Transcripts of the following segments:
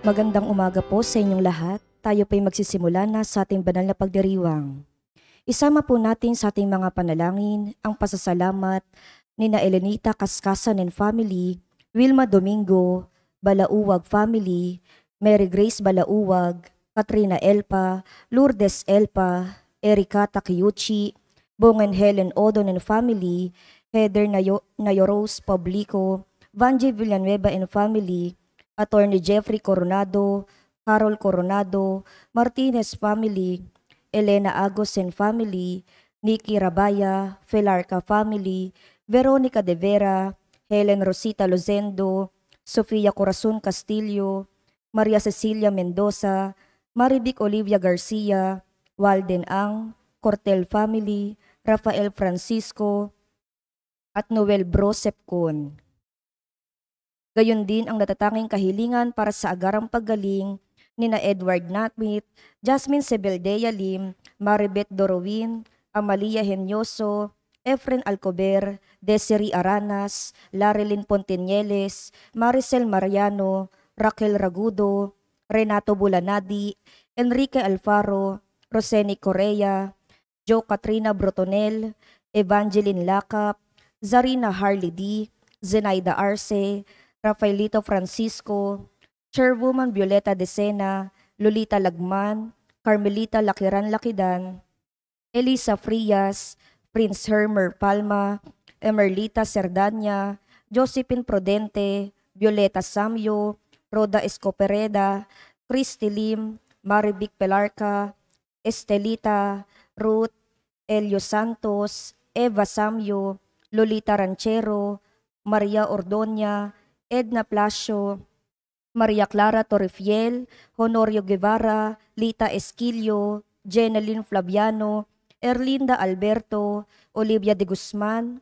Magandang umaga po sa inyong lahat. Tayo po'y magsisimula na sa ating banal na pagdiriwang. Isama po natin sa ating mga panalangin ang pasasalamat ni na Elenita Kaskasan and family, Wilma Domingo, Balauwag family, Mary Grace Balauwag, Katrina Elpa, Lourdes Elpa, Erika Takiyuchi, Bongen Helen Odon and family, Heather Nayoros Publico, Vanji Villanueva and family, Attorney Jeffrey Coronado, Carol Coronado, Martinez family, Elena Agos and family, Nikki Rabaya, Felarca family, Veronica De Vera, Helen Rosita Lozendo, Sofia Corazon Castillo, Maria Cecilia Mendoza, Marivic Olivia Garcia, Walden Ang, Cortel family, Rafael Francisco, at Noel Brosep Kun. Gayon din ang natatanging kahilingan para sa agarang paggaling ni na Edward Natmit, Jasmine Sebeldea Lim, Maribeth Dorowin, Amalia Henyoso, Efren Alcober, Desiree Aranas, Larilyn Pontinieles, Maricel Mariano, Raquel Ragudo, Renato Bulanadi, Enrique Alfaro, Roseni Correa, Jo Katrina Brotonel, Evangeline Lacap, Zarina Harley D, Zenaida Arce, Rafaelito Francisco, Chairwoman Violeta Decena, Lolita Lagman, Carmelita Lakiran Lakidan, Elisa Frias, Prince Hermer Palma, Emerlita Cerdanya, Josephine Prudente, Violeta Samyo, Roda Escopereda, Christy Lim, Marivic Pelarca, Estelita, Ruth, Elio Santos, Eva Samyo, Lolita Ranchero, Maria Ordoña, Edna Plasio, Maria Clara Torrefiel, Honorio Guevara, Lita Esquilio, Jeneline Flaviano, Erlinda Alberto, Olivia de Guzman,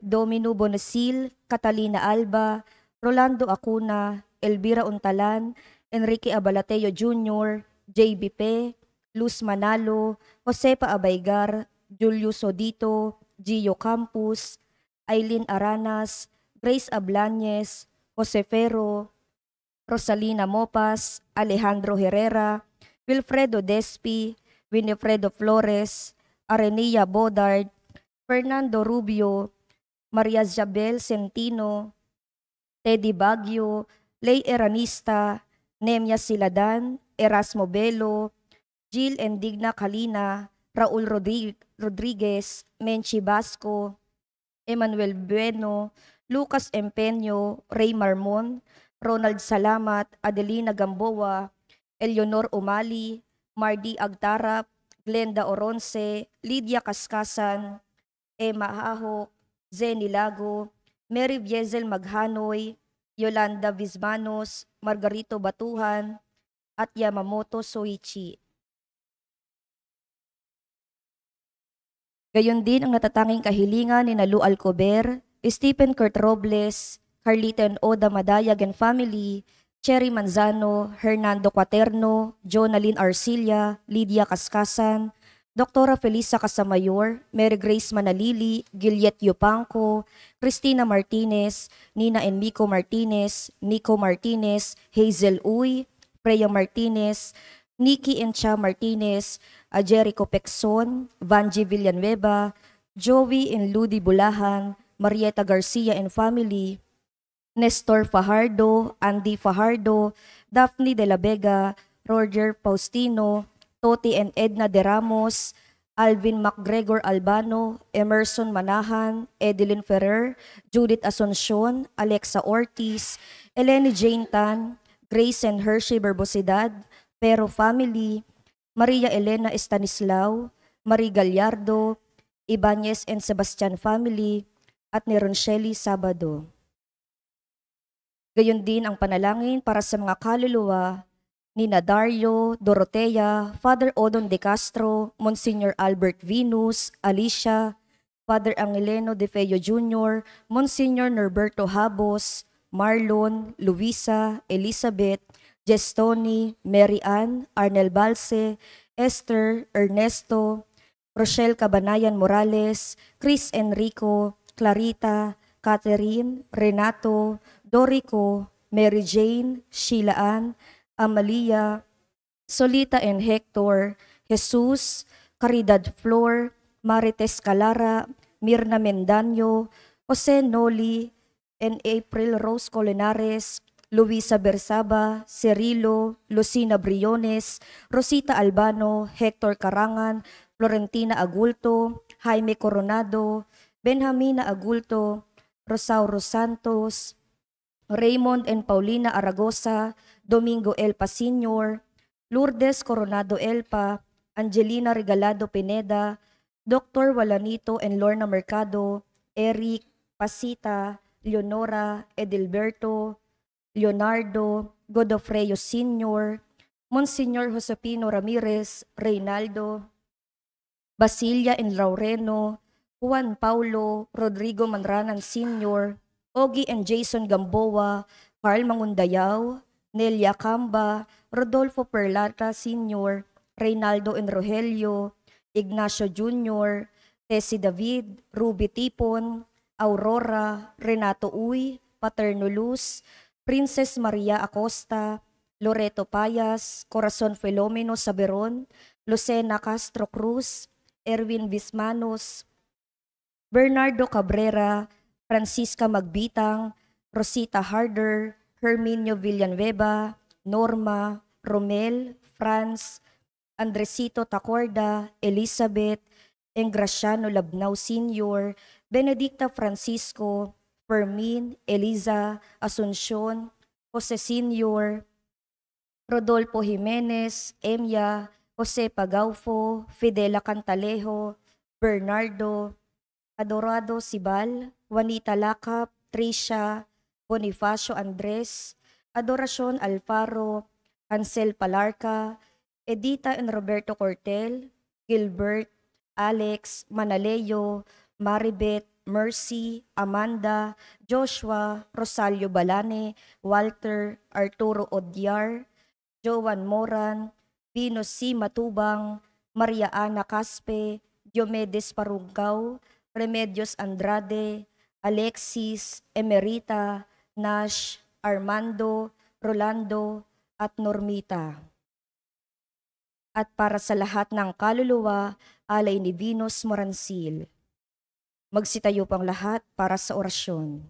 Domino Bonasil, Catalina Alba, Rolando Acuna, Elvira Untalan, Enrique Abalateo Jr., JB Pe, Luz Manalo, Josepa Abaygar, Julio Sodito, Gio Campus, Aileen Aranas, Grace Ablañez, Jose Ferro, Rosalina Mopas, Alejandro Herrera, Wilfredo Despi, Winifredo Flores, Arenia Bodard, Fernando Rubio, Maria Jabel Centino, Teddy Baguio, Lay Eranista, Nemia Siladan, Erasmo Belo, Jill Endigna Kalina, Raul Rodriguez, Menchi Basco, Emmanuel Bueno, Lucas Empeño, Ray Marmon, Ronald Salamat, Adelina Gamboa, Eleonor Umali, Mardi Agtarap, Glenda Oronce, Lydia Kaskasan, Emma Haho, Zeni Lago, Mary Biezel Maghanoy, Yolanda Vismanos, Margarito Batuhan, at Yamamoto Soichi. Gayon din ang natatanging kahilingan ni Lu Alcober, Stephen Kurt Robles, Carlita and Oda Madayag and family, Cherry Manzano, Hernando Quaterno, Jonalyn Arcilla, Lydia Kaskasan, Dr. Felisa Casamayor, Mary Grace Manalili, Gilliet Yupanco, Cristina Martinez, Nina and Miko Martinez, Nico Martinez, Hazel Uy, Freya Martinez, Nikki and Cha Martinez, Jericho Pexon, Vanji Villanueva, Joey and Ludi Bulahan, Marieta Garcia and family, Nestor Fajardo, Andy Fajardo, Daphne de la Vega, Roger Faustino, Toti and Edna de Ramos, Alvin MacGregor Albano, Emerson Manahan, Edeline Ferrer, Judith Asuncion, Alexa Ortiz, Eleni Jane Tan, Grace and Hershey Berbosidad, Pero family, Maria Elena Estanislao, Marie Gallardo, Ibanez and Sebastian family, at ni Ronchely Sabado. Gayon din ang panalangin para sa mga kaluluwa ni Dario, Dorotea, Father Odon de Castro, Monsignor Albert Venus, Alicia, Father Angeleno de Feo Jr., Monsignor Norberto Habos, Marlon, Luisa, Elizabeth, Gestoni, Mary Ann, Arnel Balse, Esther, Ernesto, Rochelle Cabanayan Morales, Chris Enrico, Clarita, Catherine, Renato, Dorico, Mary Jane, Sheila Ann, Amalia, Solita and Hector, Jesus, Caridad Flor, Marites Calara, Mirna Mendaño, Jose Noli, and April Rose Colinares, Luisa Bersaba, Cirilo, Lucina Briones, Rosita Albano, Hector Carangan, Florentina Agulto, Jaime Coronado, Benjamina Agulto, Rosauro Santos, Raymond and Paulina Aragosa, Domingo Elpa Sr., Lourdes Coronado Elpa, Angelina Regalado Pineda, Dr. Walanito and Lorna Mercado, Eric, Pasita, Leonora, Edilberto, Leonardo, Godofreyo Sr., Monsignor Josepino Ramirez, Reynaldo, Basilia and Laureno, Juan Paulo, Rodrigo Manranan Sr., Ogie and Jason Gamboa, Carl Mangundayaw, Nelia Camba, Rodolfo Perlata Sr., Reynaldo and Rogelio, Ignacio Jr., Tessie David, Ruby Tipon, Aurora, Renato Uy, Paterno Luz, Princess Maria Acosta, Loreto Payas, Corazon Filomeno Saberon, Lucena Castro Cruz, Erwin Vismanos, Bernardo Cabrera, Francisca Magbitang, Rosita Harder, Herminio Villanueva, Norma, Romel, Franz, Andresito Tacorda, Elizabeth, Engraciano Labnao Sr., Benedicta Francisco, Fermin, Eliza, Asuncion, Jose Sr., Rodolfo Jimenez, Emya, Jose Pagaufo, Fidela Cantalejo, Bernardo, Adorado Sibal, Juanita Lakap, Tricia, Bonifacio Andres, Adoracion Alfaro, Ansel Palarca, Edita and Roberto Cortel, Gilbert, Alex, Manaleo, Maribeth, Mercy, Amanda, Joshua, Rosalio Balane, Walter, Arturo Odyar, Joan Moran, Venus C. Matubang, Maria Ana Caspe, Diomedes Parunggaw, Remedios Andrade, Alexis, Emerita, Nash, Armando, Rolando, at Normita. At para sa lahat ng kaluluwa, alay ni Venus Morancil. Magsitayo pang lahat para sa orasyon.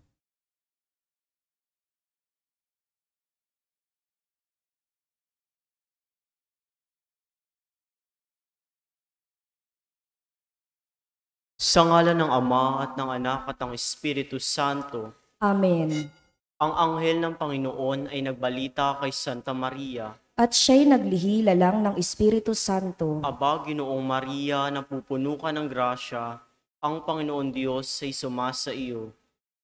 Sa ngalan ng Ama at ng Anak at ng Espiritu Santo, Amen. ang anghel ng Panginoon ay nagbalita kay Santa Maria, At siya'y naglihila lang ng Espiritu Santo. Aba, Ginoong Maria, napupuno ka ng grasya, ang Panginoon Diyos ay sumasa iyo.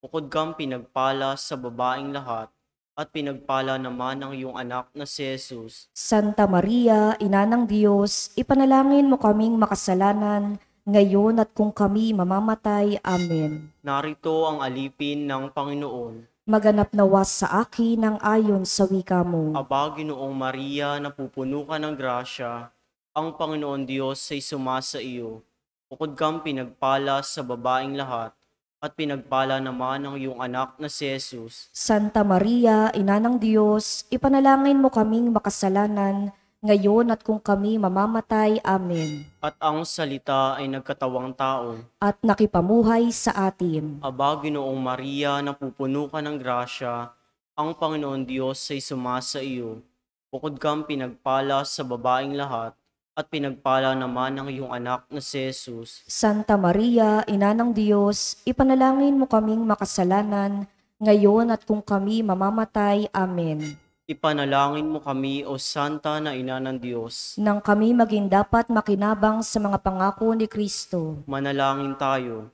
Bukod kang pinagpala sa babaeng lahat, at pinagpala naman ang iyong anak na si Jesus. Santa Maria, Ina ng Diyos, ipanalangin mo kaming makasalanan, ngayon at kung kami mamamatay. Amen. Narito ang alipin ng Panginoon. Maganap nawas sa akin ang ayon sa wika mo. Aba, Ginoong Maria, napupuno ka ng grasya, ang Panginoon Diyos ay sumasa iyo. Bukod kang pinagpala sa babaeng lahat, at pinagpala naman ang iyong anak na si Jesus. Santa Maria, Ina ng Diyos, ipanalangin mo kaming makasalanan, ngayon at kung kami mamamatay. Amen. At ang salita ay nagkatawang tao. At nakipamuhay sa atin. Aba, Ginoong Maria, napupuno ka ng grasya, ang Panginoon Diyos ay sumasa iyo. Bukod kang pinagpala sa babaeng lahat, at pinagpala naman ang iyong anak na si Jesus. Santa Maria, Ina ng Diyos, ipanalangin mo kaming makasalanan, ngayon at kung kami mamamatay. Amen. Ipanalangin mo kami, O Santa na Ina ng Diyos. Nang kami maging dapat makinabang sa mga pangako ni Kristo. Manalangin tayo.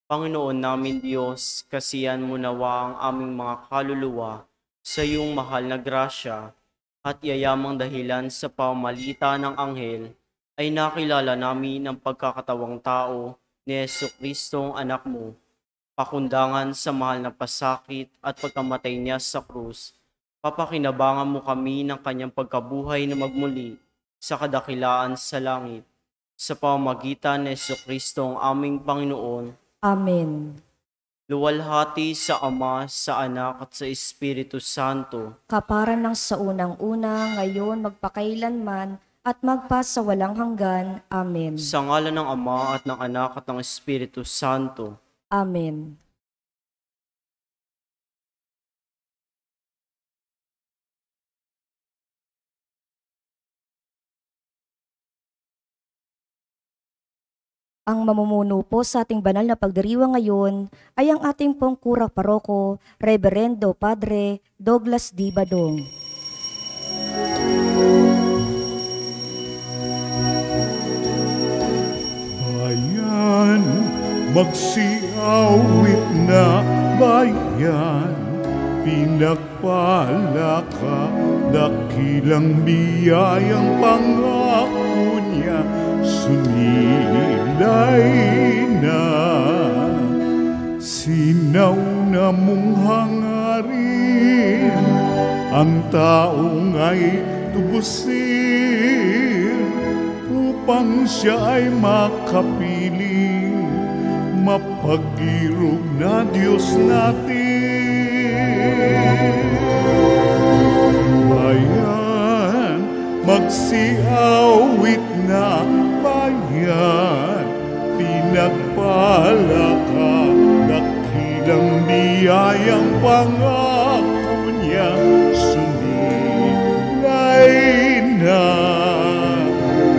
Panginoon namin Diyos, kasiyan mo nawa ang aming mga kaluluwa sa iyong mahal na grasya, at yayamang dahilan sa pamamalita ng anghel, ay nakilala namin ang pagkakatawang tao ni Jesucristong anak mo, pakundangan sa mahal na pasakit at pagkamatay niya sa krus. Papakinabangan mo kami ng kanyang pagkabuhay na magmuli sa kadakilaan sa langit, sa pamamagitan ni Jesucristo ang aming Panginoon. Amen. luwalhati sa Ama, sa Anak at sa Espiritu Santo, Kapara ng sa unang-una, ngayon, magpakailanman, at magpa sa walang hanggan. Amen. sa ngalan ng Ama at ng Anak at ng Espiritu Santo. Amen. Ang mamumuno po sa ating banal na pagdiriwang ngayon ay ang ating pong kurak paroko, Reverendo Padre Douglas D. Badong. Bayan, magsiawit na bayan, pinagpala ka, dakilang biyayang pangako niya, sunilay na. Sinauna mong hangarin, ang taong ay tubusin, upang siya ay makapiling, mapag-irog na Diyos natin. Bayan, magsiawit na bayan, pinagpala ka, dakilang biyayang pangako niya, sunilay na.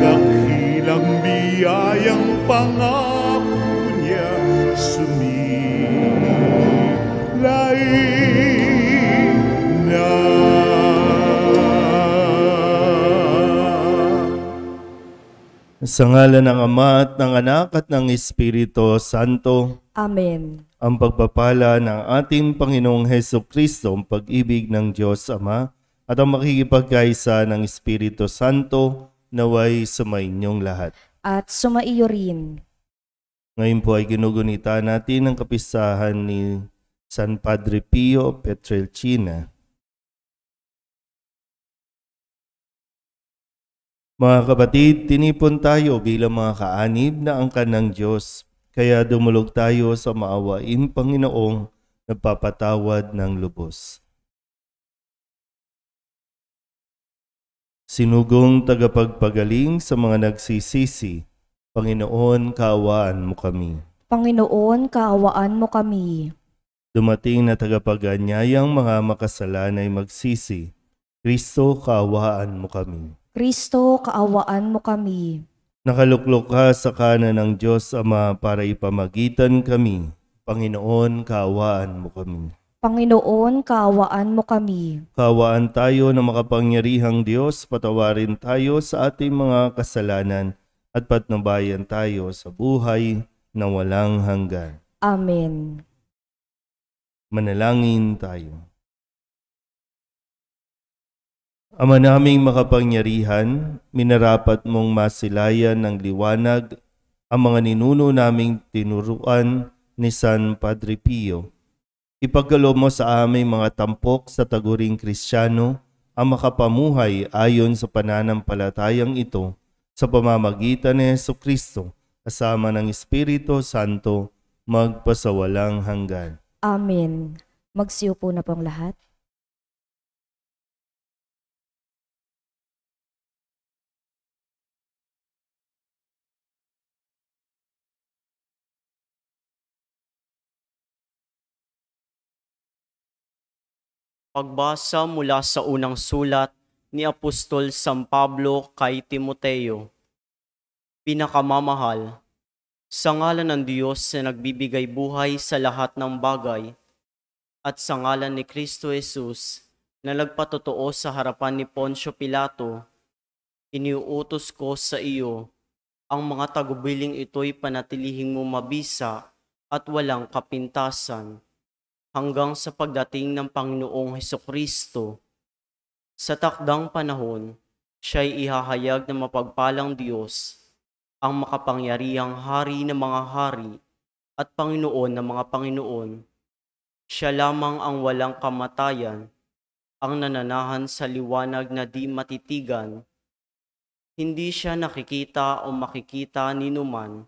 Dakilang biyayang pangako niya, sumilay na. Sa ngalan ng Ama at ng Anak at ng Espiritu Santo, Amen. ang pagpapala ng ating Panginoong Hesukristo, ang pag-ibig ng Diyos Ama, at ang makikipagkaisa ng Espiritu Santo, naway sumainyong lahat. At sumaiyo rin. Ngayon po ay ginugunita natin ang kapistahan ni San Padre Pio Pietrelcina. Mga kapatid, tinipon tayo bilang mga kaanib na angkan ng Diyos, kaya dumulog tayo sa maawain Panginoong nagpapatawad ng lubos. Sinugong tagapagpagaling sa mga nagsisisi, Panginoon, kaawaan mo kami. Panginoon, kaawaan mo kami. Dumating na tagapag-anyayang mga makasalan ay magsisi, Kristo, kaawaan mo kami. Kristo, kaawaan mo kami. Nakaluklok ka sa kanan ng Diyos Ama para ipamagitan kami, Panginoon, kaawaan mo kami. Panginoon, kaawaan mo kami. Kaawaan tayo na makapangyarihang Diyos, patawarin tayo sa ating mga kasalanan at patnubayan tayo sa buhay na walang hanggan. Amen. Manalangin tayo. Ama naming makapangyarihan, minarapat mong masilayan ng liwanag ang mga ninuno naming tinuruan ni San Padre Pio. Ipagkaloob mo sa aming mga tampok sa taguring Kristiyano ang makapamuhay ayon sa pananampalatayang ito sa pamamagitan ni Hesukristo kasama ng Espiritu Santo magpasawalang hanggan. Amen. Magsiupo na pong lahat. Pagbasa mula sa unang sulat ni Apostol San Pablo kay Timoteo. Pinakamamahal, sa ngalan ng Diyos na nagbibigay buhay sa lahat ng bagay, at sa ngalan ni Kristo Jesus na nagpatotoo sa harapan ni Poncio Pilato, iniuutos ko sa iyo ang mga tagubiling ito'y panatilihing mo mabisa at walang kapintasan, hanggang sa pagdating ng Panginoong Hesukristo. Sa takdang panahon, siya'y ihahayag ng mapagpalang Diyos, ang makapangyarihang Hari ng mga hari at Panginoon ng mga Panginoon. Siya lamang ang walang kamatayan, ang nananahan sa liwanag na di matitigan. Hindi siya nakikita o makikita ni numan.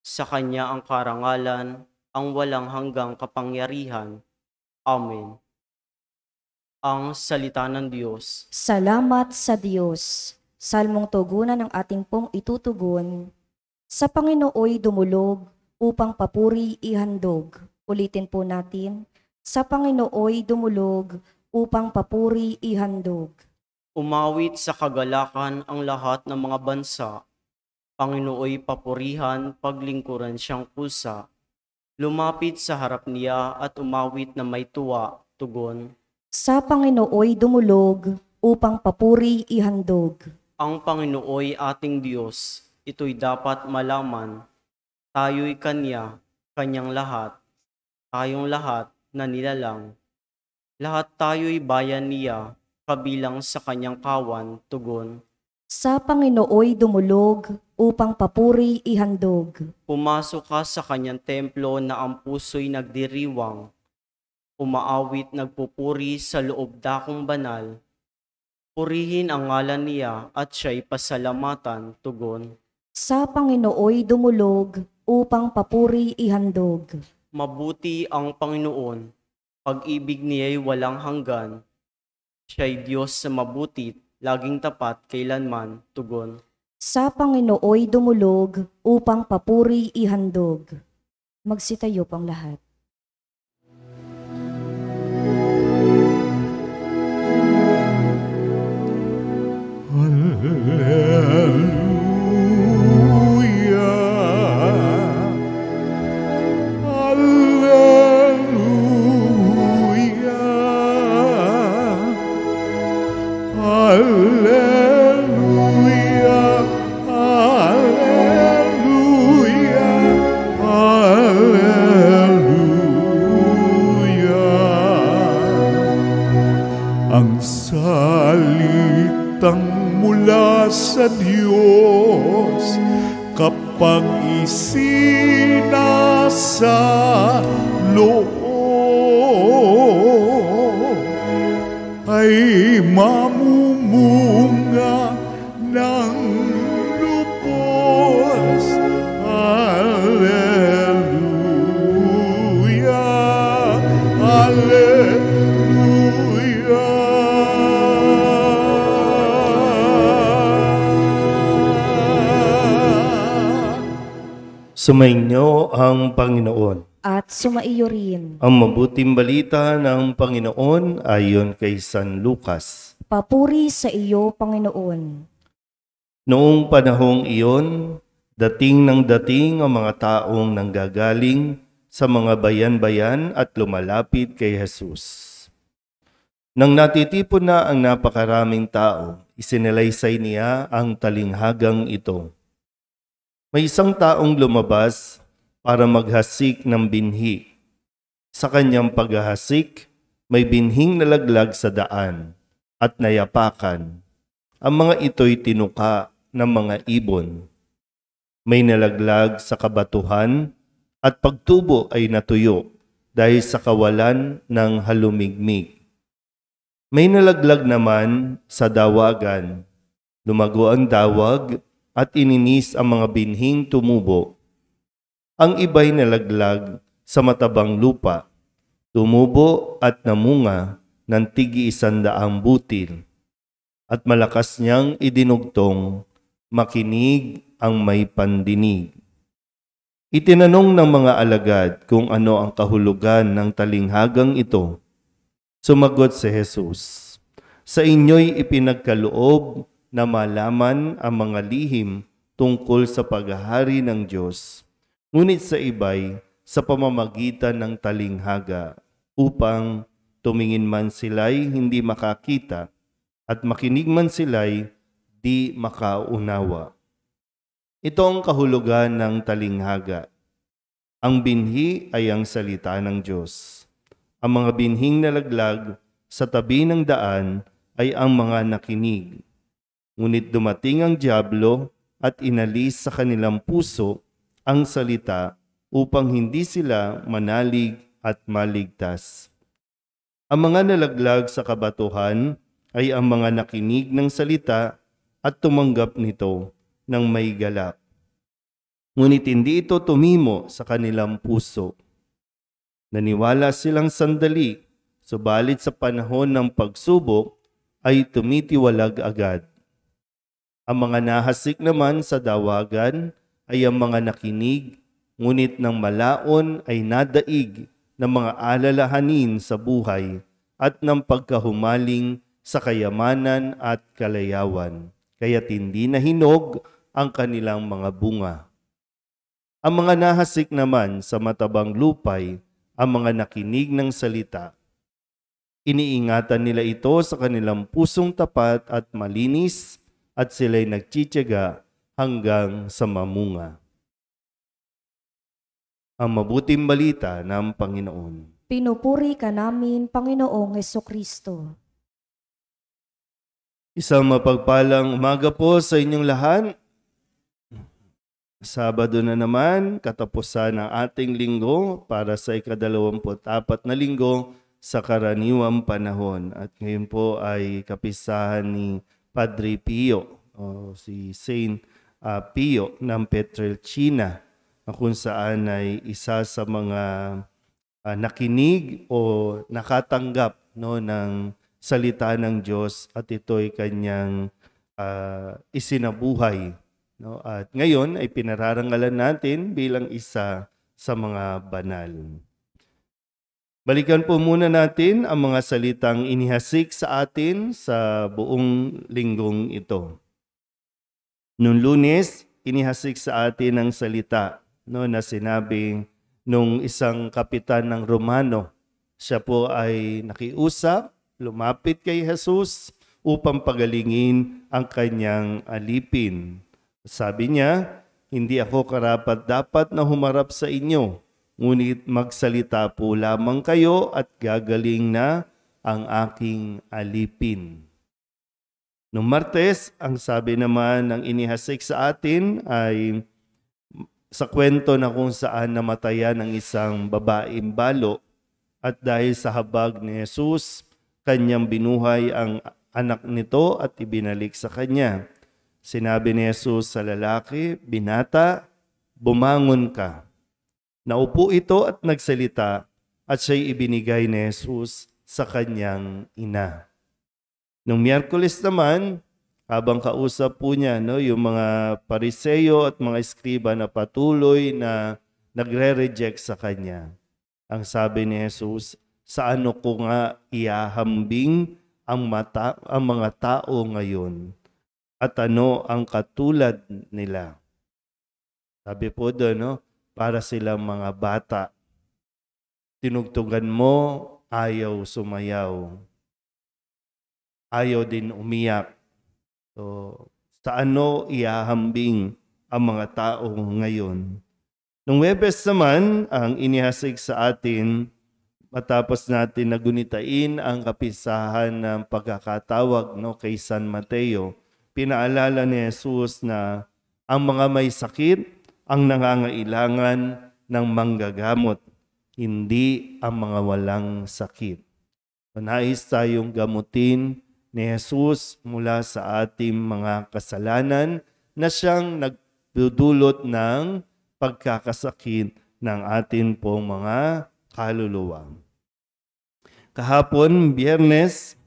Sa kanya ang karangalan, ang walang hanggang kapangyarihan. Amen. Ang salita ng Diyos. Salamat sa Diyos. Salmong tugunan ng ating pong itutugon. Sa Panginooy dumulog upang papuri ihandog. Ulitin po natin. Sa Panginooy dumulog upang papuri ihandog. Umawit sa kagalakan ang lahat ng mga bansa. Panginooy papurihan, paglingkuran siyang pusa. Lumapit sa harap niya at umawit na may tuwa, tugon. Sa Panginooy dumulog upang papuri ihandog. Ang Panginooy ating Diyos, ito'y dapat malaman. Tayo'y Kanya, Kanyang lahat. Tayong lahat na nilalang. Lahat tayo'y bayan niya, kabilang sa Kanyang kawan, tugon. Sa Panginooy dumulog upang papuri ihandog. Pumasok ka sa Kanyang templo na ang puso'y nagdiriwang. Umaawit nagpupuri sa loob dakong banal. Purihin ang ngalan niya at siya'y pasalamatan, tugon. Sa Panginooy dumulog upang papuri ihandog. Mabuti ang Panginoon, pag-ibig niya'y walang hanggan. Siya'y Diyos sa mabutit, laging tapat kailanman, tugon. Sa Panginooy dumulog upang papuri ihandog. Magsitayo pang lahat. Ang salitang mula sa Diyos kapag isinasa loob ay mamumunga ng lubos. Alleluia, Alleluia. Sumainyo ang Panginoon. At sumaiyo rin. Ang mabuting balita ng Panginoon ayon kay San Lucas. Papuri sa iyo, Panginoon. Noong panahong iyon, dating ang mga taong nanggagaling sa mga bayan-bayan at lumalapit kay Jesus. Nang natitipon na ang napakaraming tao, isinalaysay niya ang talinghagang ito. May isang taong lumabas para maghasik ng binhi. Sa kanyang paghahasik, may binhing nalaglag sa daan at nayapakan. Ang mga ito'y tinuka ng mga ibon. May nalaglag sa kabatuhan at pagtubo ay natuyo dahil sa kawalan ng halumigmig. May nalaglag naman sa dawagan. Lumago ang dawag at ininis ang mga binhing tumubo. Ang iba'y nalaglag sa matabang lupa, tumubo at namunga ng tig-100 butil, at malakas niyang idinugtong, makinig ang may pandinig. Itinanong ng mga alagad kung ano ang kahulugan ng talinghagang ito. Sumagot si Jesus, sa inyo'y ipinagkaloob na malaman ang mga lihim tungkol sa paghahari ng Diyos, ngunit sa iba'y sa pamamagitan ng talinghaga, upang tumingin man sila'y hindi makakita at makinig man sila'y di makaunawa. Ito ang kahulugan ng talinghaga. Ang binhi ay ang salita ng Diyos. Ang mga binhing nalaglag sa tabi ng daan ay ang mga nakinig. Ngunit dumating ang dyablo at inalis sa kanilang puso ang salita upang hindi sila manalig at maligtas. Ang mga nalaglag sa kabatuhan ay ang mga nakinig ng salita at tumanggap nito ng may galak. Ngunit hindi ito tumimo sa kanilang puso. Naniwala silang sandali, subalit sa panahon ng pagsubok ay tumitiwalag agad. Ang mga nahasik naman sa dawagan ay ang mga nakinig, ngunit ng malaon ay nadaig ng mga alalahanin sa buhay at ng pagkahumaling sa kayamanan at kalayawan, kaya't hindi nahinog ang kanilang mga bunga. Ang mga nahasik naman sa matabang lupay, ang mga nakinig ng salita. Iniingatan nila ito sa kanilang pusong tapat at malinis, at sila'y nagtitiyaga hanggang sa mamunga. Ang mabuting balita ng Panginoon. Pinupuri ka namin, Panginoong Hesukristo. Isang mapagpalang umaga po sa inyong lahat. Sabado na naman, katapusan ng ating linggo para sa ika-24 na linggo sa karaniwang panahon. At ngayon po ay kapisahan ni Padre Pio, o si Saint Pio ng Pietrelcina, kung saan ay isa sa mga nakinig o nakatanggap ng salita ng Diyos at ito'y kanyang isinabuhay. At ngayon ay pinararangalan natin bilang isa sa mga banal. Balikan po muna natin ang mga salitang inihasik sa atin sa buong linggong ito. Noong Lunes, inihasik sa atin ang salita na sinabi nung isang kapitan ng Romano. Siya po ay nakiusap, lumapit kay Jesus upang pagalingin ang kanyang alipin. Sabi niya, hindi ako karapat-dapat na humarap sa inyo, ngunit magsalita po lamang kayo at gagaling na ang aking alipin. Noong Martes, ang sabi naman ng inihasik sa atin ay sa kwento na kung saan namatayan ang isang babaeng balo at dahil sa habag ni Jesus, kanyang binuhay ang anak nito at ibinalik sa kanya. Sinabi ni Jesus sa lalaki, "Binata, bumangon ka." Naupo ito at nagsalita at siya'y ibinigay ni Jesus sa kanyang ina. Nung Miyerkules naman, habang kausap po niya yung mga Pariseo at mga eskriba na patuloy na nagre-reject sa kanya. Ang sabi ni Jesus, sa ano ko nga iahambing ang mga tao ngayon? At ano ang katulad nila? Sabi po doon, para silang mga bata. Tinugtugan mo, ayaw sumayaw. Ayaw din umiyak. So, sa ano iahambing ang mga tao ngayon? Nung Huwebes naman, ang inihasik sa atin, matapos natin nagunitain ang kapisahan ng pagkakatawag kay San Mateo, pinaalala ni Jesus na ang mga may sakit ang nangangailangan ng manggagamot, hindi ang mga walang sakit. Nais tayong gamutin ni Jesus mula sa ating mga kasalanan na siyang nagdudulot ng pagkakasakit ng atin pong mga kaluluwa. Kahapon, Biyernes,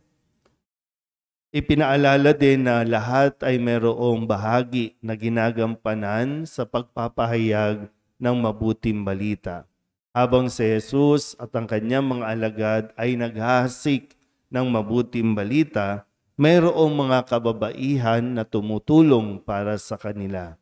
ipinaalala din na lahat ay mayroong bahagi na ginagampanan sa pagpapahayag ng mabuting balita. Habang si Jesus at ang kanyang mga alagad ay naghahasik ng mabuting balita, mayroong mga kababaihan na tumutulong para sa kanila.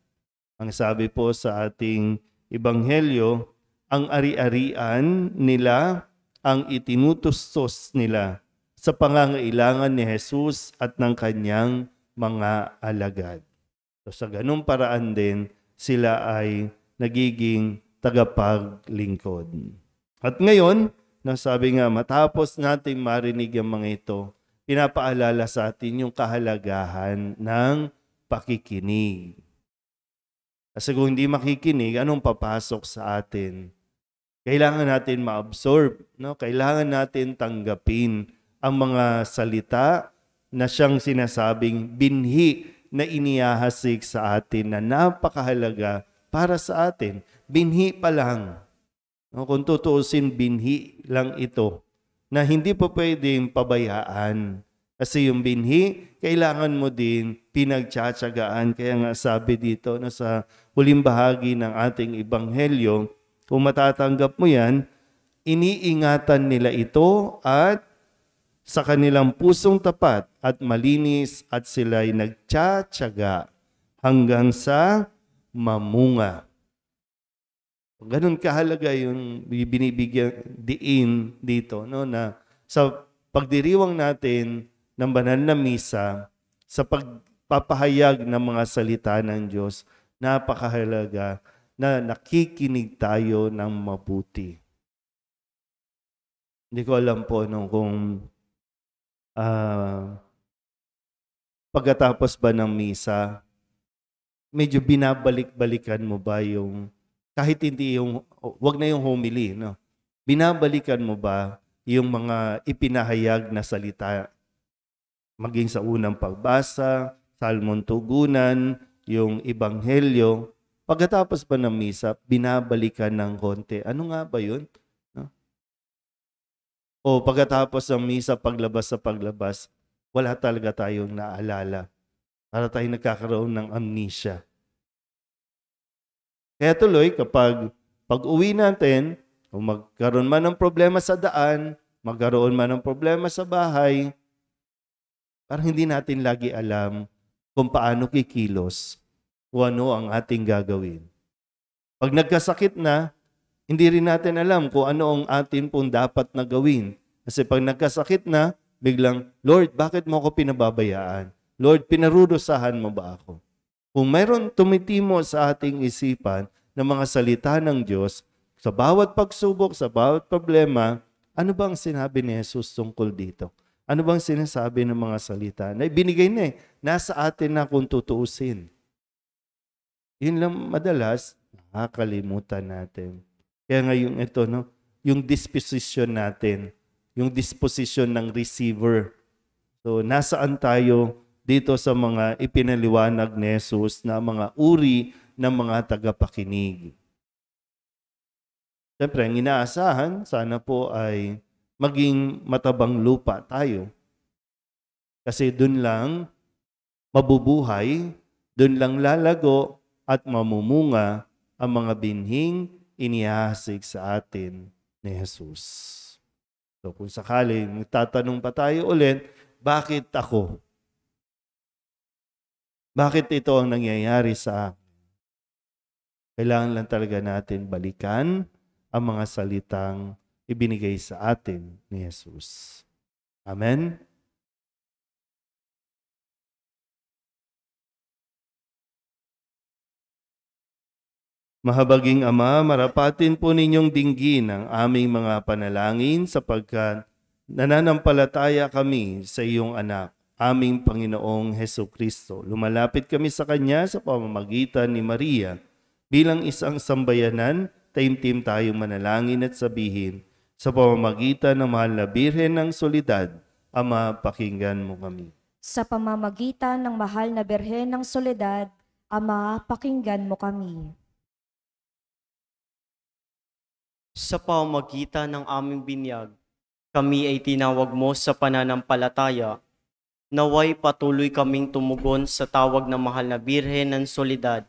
Ang sabi po sa ating ebanghelyo, ang ari-arian nila ang itinutustos nila sa pangangailangan ni Jesus at ng kanyang mga alagad. So sa ganung paraan din, sila ay nagiging tagapaglingkod. At ngayon, nasabi nga, matapos nating marinig ang mga ito, pinapaalala sa atin yung kahalagahan ng pakikinig. Kasi kung hindi makikinig, anong papasok sa atin? Kailangan natin ma-absorb, Kailangan natin tanggapin ang mga salita na siyang sinasabing binhi na inihahasik sa atin na napakahalaga para sa atin. Binhi pa lang. No, kung tutuusin, binhi lang ito na hindi pa pwedeng pabayaan. Kasi yung binhi, kailangan mo din pinagtsatsagaan. Kaya nga sabi dito na sa huling bahagi ng ating ebanghelyo, kung matatanggap mo yan, iniingatan nila ito at sa kanilang pusong tapat at malinis at sila'y nagtsatsaga hanggang sa mamunga. Ganun kahalaga yung binibigyan diin dito, no, na sa pagdiriwang natin ng banal na misa, sa pagpapahayag ng mga salita ng Diyos, napakahalaga na nakikinig tayo ng mabuti. Hindi ko alam po kung pagkatapos ba ng misa, medyo binabalik-balikan mo ba yung kahit hindi wag na yung homily, no? Binabalikan mo ba yung mga ipinahayag na salita? Maging sa unang pagbasa, salmon tugunan, yung ebanghelyo. Pagkatapos ba ng misa, binabalikan ng konti. Ano nga ba yun? No? O pagkatapos ng misa, paglabas sa paglabas, wala talaga tayong naalala. Para tayo nagkakaroon ng amnesia. Kaya tuloy, kapag pag-uwi natin, kung magkaroon man ng problema sa daan, magkaroon man ng problema sa bahay, parang hindi natin lagi alam kung paano kikilos o ano ang ating gagawin. Pag nagkasakit na, hindi rin natin alam kung ano ang atin pong dapat na gawin. Kasi pag nagkasakit na, biglang, Lord, bakit mo ako pinababayaan? Lord, pinarurusahan mo ba ako? Kung mayroon tumitimo sa ating isipan ng mga salita ng Diyos, sa bawat pagsubok, sa bawat problema, ano bang sinabi ni Jesus tungkol dito? Ano bang sinasabi ng mga salita? Na ibinigay na nasa atin na kung tutuusin. Yun lang madalas, nakakalimutan natin. Kaya ngayon ito, no? Yung disposition natin, yung disposition ng receiver. So, nasaan tayo dito sa mga ipinaliwanag ni Jesus na mga uri ng mga tagapakinig. Siyempre, ang inaasahan, sana po ay maging matabang lupa tayo. Kasi dun lang mabubuhay, dun lang lalago at mamumunga ang mga binhing inihahasig sa atin ni Jesus. So kung sakali, magtatanong pa tayo ulit, bakit ako? Bakit ito ang nangyayari sa akin? Kailangan lang talaga natin balikan ang mga salitang ibinigay sa atin ni Jesus. Amen? Mahabaging Ama, marapatin po ninyong dinggin ang aming mga panalangin sapagkat nananampalataya kami sa iyong anak, aming Panginoong Hesukristo. Lumalapit kami sa Kanya sa pamamagitan ni Maria. Bilang isang sambayanan, taimtim tayong manalangin at sabihin, sa pamamagitan ng mahal na Birhen ng Soledad, Ama, pakinggan mo kami. Sa pamamagitan ng mahal na Birhen ng Soledad, Ama, pakinggan mo kami. Sa pamamagitan ng aming binyag, kami ay tinawag mo sa pananampalataya. Naway patuloy kaming tumugon sa tawag ng mahal na Birhen ng Soledad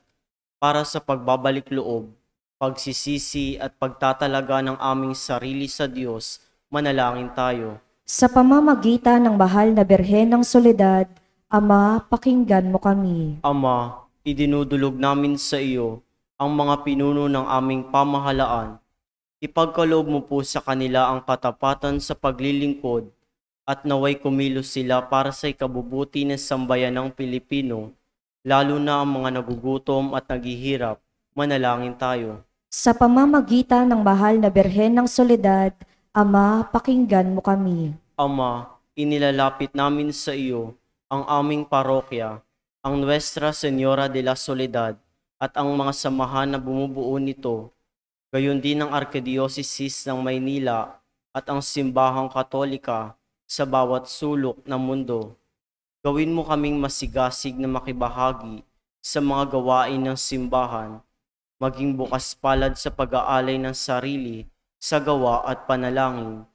para sa pagbabalik loob, pagsisisi at pagtatalaga ng aming sarili sa Diyos. Manalangin tayo. Sa pamamagitan ng mahal na Birhen ng Soledad, Ama, pakinggan mo kami. Ama, idinudulog namin sa iyo ang mga pinuno ng aming pamahalaan. Ipagkaloob mo po sa kanila ang katapatan sa paglilingkod at naway kumilos sila para sa ikabubuti ng sambayan ng Pilipino, lalo na ang mga nagugutom at naghihirap. Manalangin tayo. Sa pamamagitan ng mahal na Birhen ng Soledad, Ama, pakinggan mo kami. Ama, inilalapit namin sa iyo ang aming parokya, ang Nuestra Señora de la Soledad at ang mga samahan na bumubuo nito, gayon din ang Arkidiocese ng Maynila at ang Simbahang Katolika sa bawat sulok ng mundo. Gawin mo kaming masigasig na makibahagi sa mga gawain ng simbahan, maging bukas palad sa pag-aalay ng sarili, sa gawa at panalangin,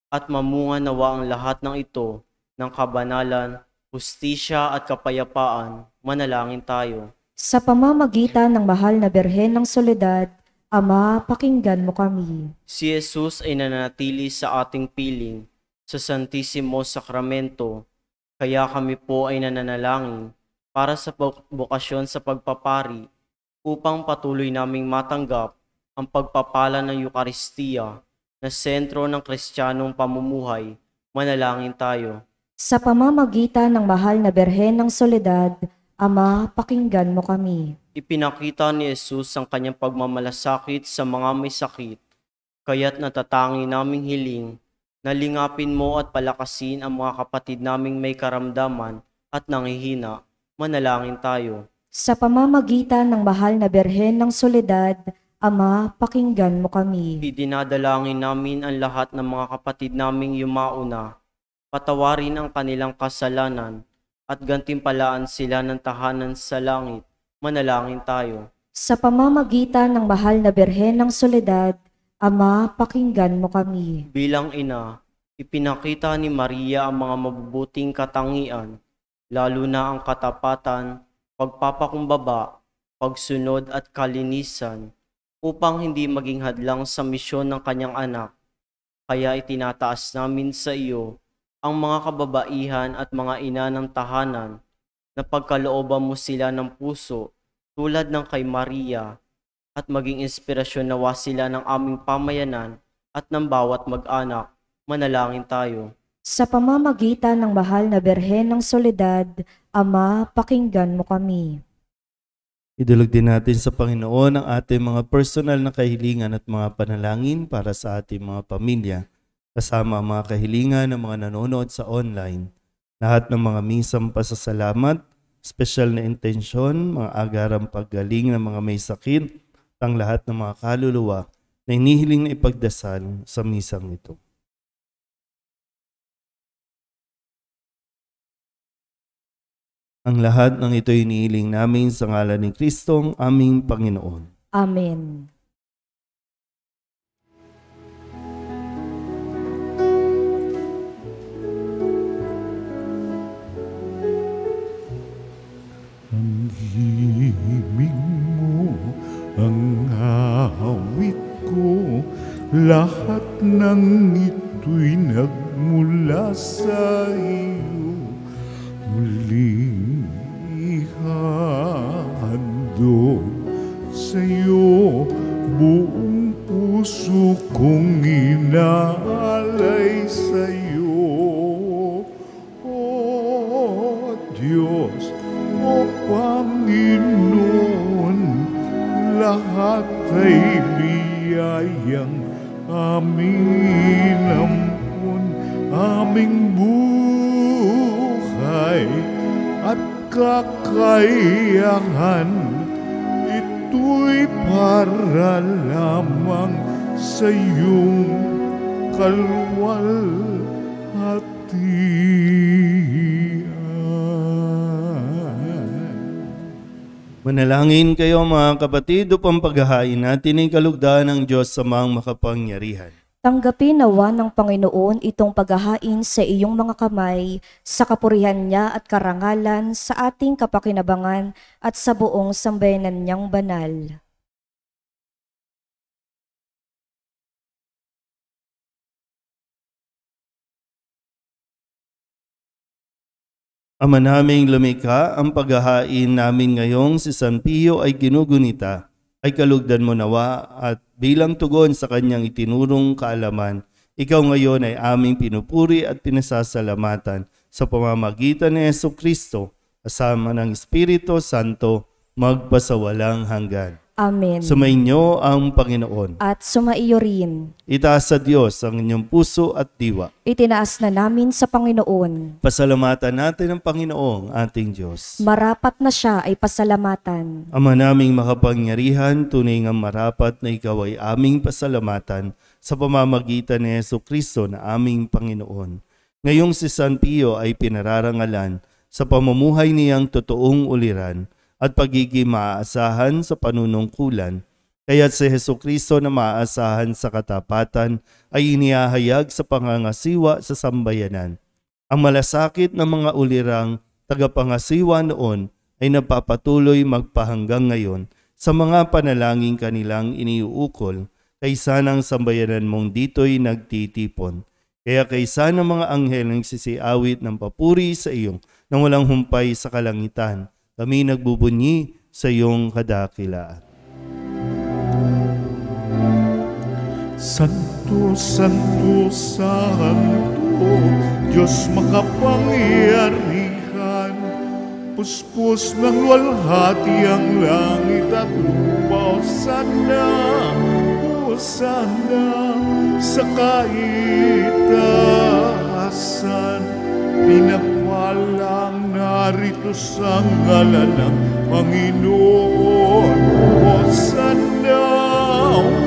at mamunga nawa ang lahat ng ito ng kabanalan, hustisya at kapayapaan. Manalangin tayo. Sa pamamagitan ng mahal na Birhen ng Soledad, Ama, pakinggan mo kami. Si Jesus ay nananatili sa ating piling sa Santissimo Sacramento, kaya kami po ay nananalangin para sa bokasyon sa pagpapari upang patuloy naming matanggap ang pagpapala ng Eukaristiya na sentro ng Kristiyanong pamumuhay. Manalangin tayo. Sa pamamagitan ng mahal na Birhen ng Soledad, Ama, pakinggan mo kami. Ipinakita ni Jesus ang kanyang pagmamalasakit sa mga may sakit, kaya't natatangi naming hiling na lingapin mo at palakasin ang mga kapatid naming may karamdaman at nanghihina. Manalangin tayo. Sa pamamagitan ng mahal na Birhen ng Soledad, Ama, pakinggan mo kami. Idinadalangin namin ang lahat ng mga kapatid naming yumauna, patawarin ang kanilang kasalanan, at gantimpalaan sila ng tahanan sa langit. Manalangin tayo. Sa pamamagitan ng mahal na Birhen ng Soledad, Ama, pakinggan mo kami. Bilang ina, ipinakita ni Maria ang mga mabubuting katangian, lalo na ang katapatan, pagpapakumbaba, pagsunod at kalinisan, upang hindi maging hadlang sa misyon ng kanyang anak. Kaya itinataas namin sa iyo ang mga kababaihan at mga ina ng tahanan, na pagkalooban mo sila ng puso tulad ng kay Maria, at maging inspirasyon nawa sila ng aming pamayanan at ng bawat mag-anak. Manalangin tayo. Sa pamamagitan ng mahal na Birhen ng Soledad, Ama, pakinggan mo kami. Idulog din natin sa Panginoon ang ating mga personal na kahilingan at mga panalangin para sa ating mga pamilya, kasama ang mga kahilingan ng mga nanonood sa online. Lahat ng mga misang pasasalamat, special na intensyon, mga agarang paggaling ng mga may sakit, ang lahat ng mga kaluluwa na inihiling na ipagdasal sa misang ito. Ang lahat ng ito inihiling namin sa ngalan ni Kristong aming Panginoon. Amen. Ang himig mo, ang awit ko, lahat ng ito'y nagmula sa iyo. Muling ihandog sa iyo, buong puso kong inaalay sa iyo. O Diyos, O Panginoon, lahat ay biyayang aming ampun, aming buhay at kakayahan. Ito'y para lamang sa iyong kalwalhatian. Manalangin kayo mga kapatid upang paghahain natin ang kalugdan ng Diyos sa mga makapangyarihan. Tanggapin nawa ng Panginoon itong paghahain sa iyong mga kamay, sa kapurihan niya at karangalan, sa ating kapakinabangan at sa buong sambayanan niyang banal. Ama naming lumikha, ang paghahain namin ngayong si San Pio ay ginugunita, ay kalugdan mo nawa at bilang tugon sa kanyang itinurong kaalaman, ikaw ngayon ay aming pinupuri at pinasasalamatan sa pamamagitan ni Jesucristo, kasama ng Espiritu Santo, magpasawalang hanggan. Amen. Sumainyo ang Panginoon. At sumaiyo rin. Itaas sa Diyos ang inyong puso at diwa. Itinaas na namin sa Panginoon. Pasalamatan natin ang Panginoong ating Diyos. Marapat na siya ay pasalamatan. Ama naming makapangyarihan, tunay nga marapat na ikaw ay aming pasalamatan sa pamamagitan ni Jesucristo na aming Panginoon. Ngayong si San Pio ay pinararangalan sa pamumuhay niyang totoong uliran at pagiging maaasahan sa panunungkulan, Kaya't si Hesukristo na maaasahan sa katapatan ay inihahayag sa pangangasiwa sa sambayanan. Ang malasakit ng mga ulirang tagapangasiwa noon ay napapatuloy magpahanggang ngayon sa mga panalangin kanilang iniuukol kaysa ng sambayanan mong dito'y nagtitipon. Kaya kaysa ng mga anghel ng sisiawit ng papuri sa iyo nang walang humpay sa kalangitan, kami nagbubunyi sa iyong kadakilaan. Santo, Santo, Santo, Diyos makapangyarihan, puspos ng luwalhati ang langit at lupa. Hosana sa kaitaasan, pinagpalang narito sa ngalan ng Panginoon. Hosana,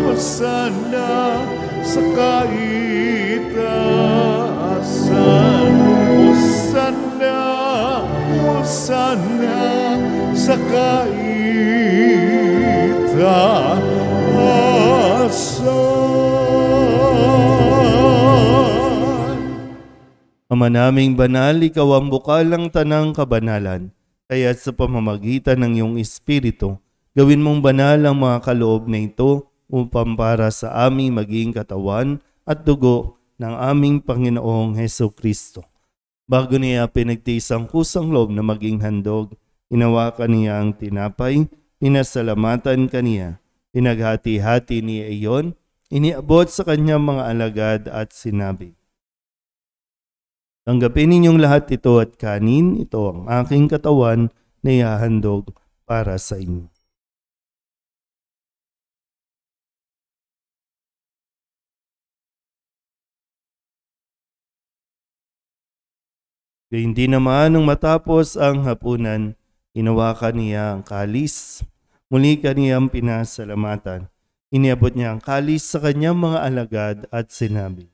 Hosana sa kaitaasan, Hosana, Hosana sa kaitaasan. Ama naming banal, ikaw ang bukal ng tanang kabanalan, kaya't sa pamamagitan ng iyong Espiritu, gawin mong banal ang mga kaloob na ito upang para sa aming maging katawan at dugo ng aming Panginoong Hesukristo. Bago niya pinagtiis ang kusang loob na maging handog, inawakan niya ang tinapay, pinasalamatan kaniya, pinaghati-hati niya iyon, iniabot sa kanyang mga alagad at sinabi, "Tanggapin ninyong lahat ito at kanin, ito ang aking katawan na ihahandog para sa inyo." Hindi naman nung matapos ang hapunan, inawakan niya ang kalis. Muli kaniyang pinasalamatan. Iniabot niya ang kalis sa kanyang mga alagad at sinabi,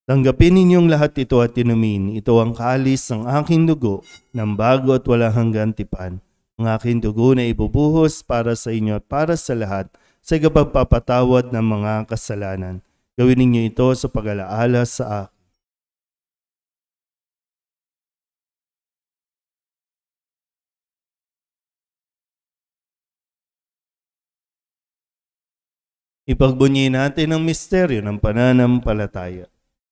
"Tanggapin ninyong lahat ito at inumin. Ito ang kalis ng aking dugo ng bago at walang hanggang tipan. Ang aking dugo na ibubuhos para sa inyo at para sa lahat sa ikapagpapatawad ng mga kasalanan. Gawin ninyo ito sa pag-alaala sa akin." Ipagbunyi natin ang misteryo ng pananampalataya.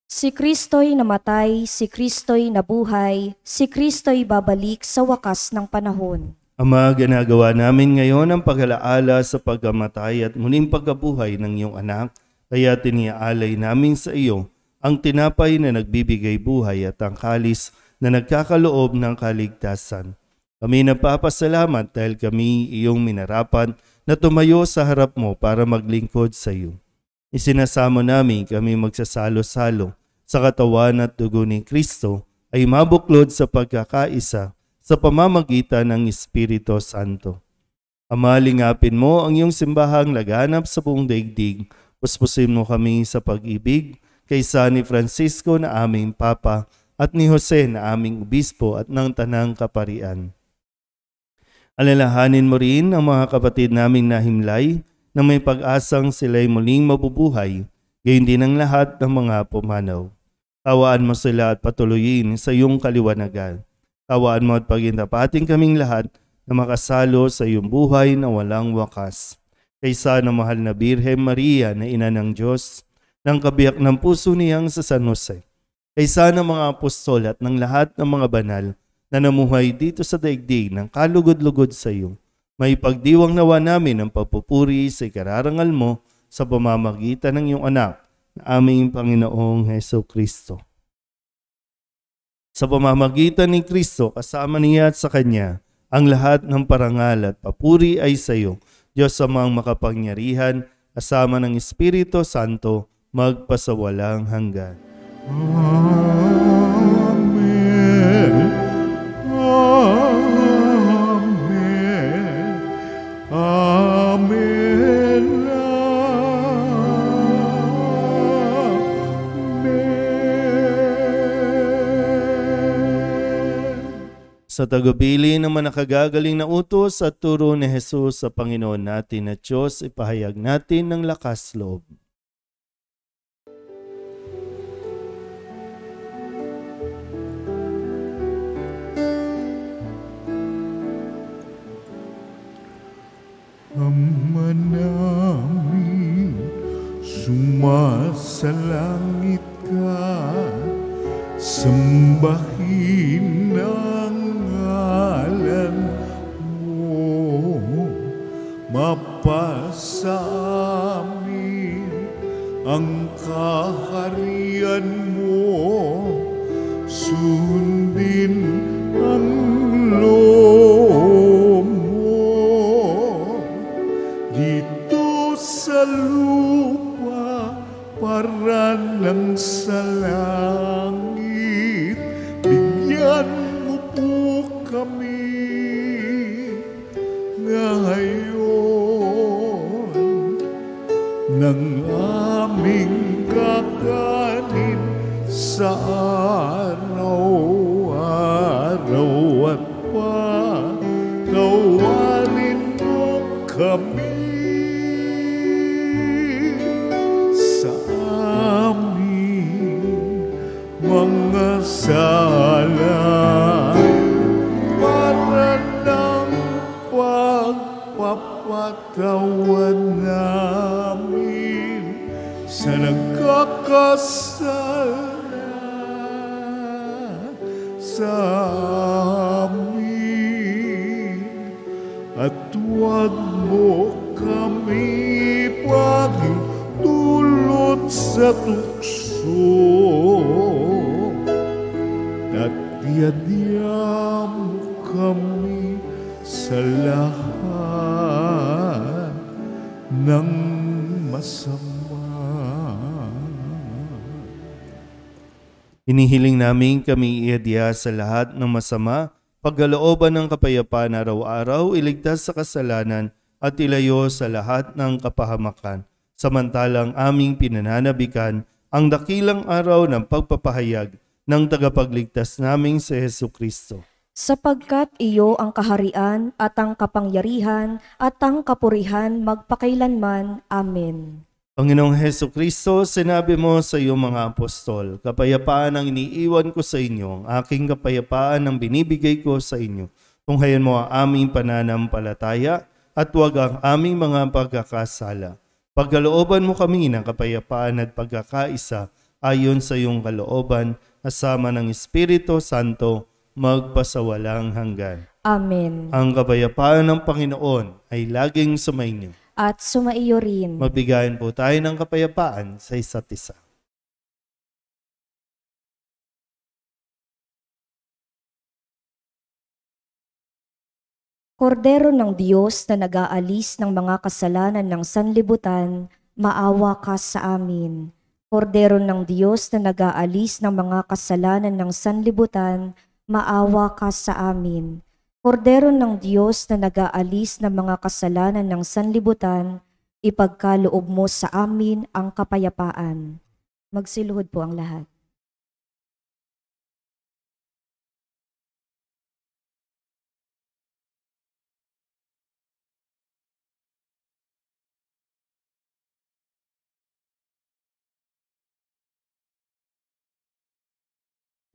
Si Kristo'y namatay, si Kristo'y nabuhay, si Kristo'y babalik sa wakas ng panahon. Ama, ginagawa namin ngayon ang pag-alaala sa pagkamatay at muling pagkabuhay ng iyong anak, kaya tiniaalay namin sa iyo ang tinapay na nagbibigay buhay at ang kalis na nagkakaloob ng kaligtasan. Kami napapasalamat dahil kami iyong minarapan na tumayo sa harap mo para maglingkod sa iyo. Isinasamo namin kami magsasalo-salo sa katawan at dugo ni Kristo ay mabuklod sa pagkakaisa sa pamamagitan ng Espiritu Santo. Ama, lingapin mo ang iyong simbahang laganap sa buong daigdig. Puspusin mo kami sa pag-ibig kaysa ni Francisco na aming Papa at ni Jose na aming Obispo at ng Tanang Kaparian. Alalahanin mo rin ang mga kapatid naming nahimlay na may pag-asang sila'y muling mabubuhay, gayon din ang lahat ng mga pumanaw. Tawaan mo sila at patuloyin sa iyong kaliwanagan. Tawaan mo at pagintapating kaming lahat na makasalo sa iyong buhay na walang wakas. Kaysa ng mahal na Birhen Maria na ina ng Diyos, ng kabiyak ng puso niyang sa San Jose. Kaysa ng mga apostol at ng lahat ng mga banal na namuhay dito sa daigdig ng kalugod-lugod sa iyo, may pagdiwang nawa namin ang pagpupuri sa ikararangal mo sa pamamagitan ng iyong anak na aming Panginoong Hesukristo. Sa pamamagitan ni Kristo, kasama niya at sa Kanya, ang lahat ng parangal at papuri ay sa iyo, Diyos amang makapangyarihan, kasama ng Espiritu Santo, magpasawalang hanggan. Amen. Amen. Amen. Amen. Sa tagubili ng mga nakagagaling na utos at turo ni Jesus sa Panginoon natin at Diyos, ipahayag natin ng lakas loob. Ama namin, sumasalangit ka, sambahin ang ngalan mo, mapasa amin ang kaharian mo, sundin ang loob mo dito sa lupa para lang sa langit. Bigyan mo po kami ngayon ng aming kakanin sa araw-araw at patawarin mo kami sa aming mga sala para ng pagpapatawad namin sa nagkakasala sa amin, at huwag mo kami pagtulot sa tukso, at yadya mo kami sa lahat ng masama. Hinihiling namin kami iadya sa lahat ng masama, pagkalooban ng kapayapaan araw-araw, iligtas sa kasalanan at ilayo sa lahat ng kapahamakan. Samantalang aming pinananabikan ang dakilang araw ng pagpapahayag ng tagapagligtas naming si Jesucristo. Sapagkat iyo ang kaharian at ang kapangyarihan at ang kapurihan magpakailanman. Amen. Panginoong Jesucristo, sinabi mo sa iyong mga apostol, kapayapaan ang iniiwan ko sa inyo, ang aking kapayapaan ang binibigay ko sa inyo. Tunghayan mo ang aming pananampalataya at huwag ang aming mga pagkakasala. Pagkalooban mo kami ng kapayapaan at pagkakaisa ayon sa iyong kalooban, kasama ng Espiritu Santo, magpasawalang hanggan. Amen. Ang kapayapaan ng Panginoon ay laging sumainyo. At sumaiyo rin. Magbigayan po tayo ng kapayapaan sa isa't isa. Kordero ng Diyos na nag-aalis ng mga kasalanan ng sanlibutan, maawa ka sa amin. Kordero ng Diyos na nag-aalis ng mga kasalanan ng sanlibutan, maawa ka sa amin. Kordero ng Diyos na nag-aalis ng mga kasalanan ng sanlibutan, ipagkaloob mo sa amin ang kapayapaan. Magsiluhod po ang lahat.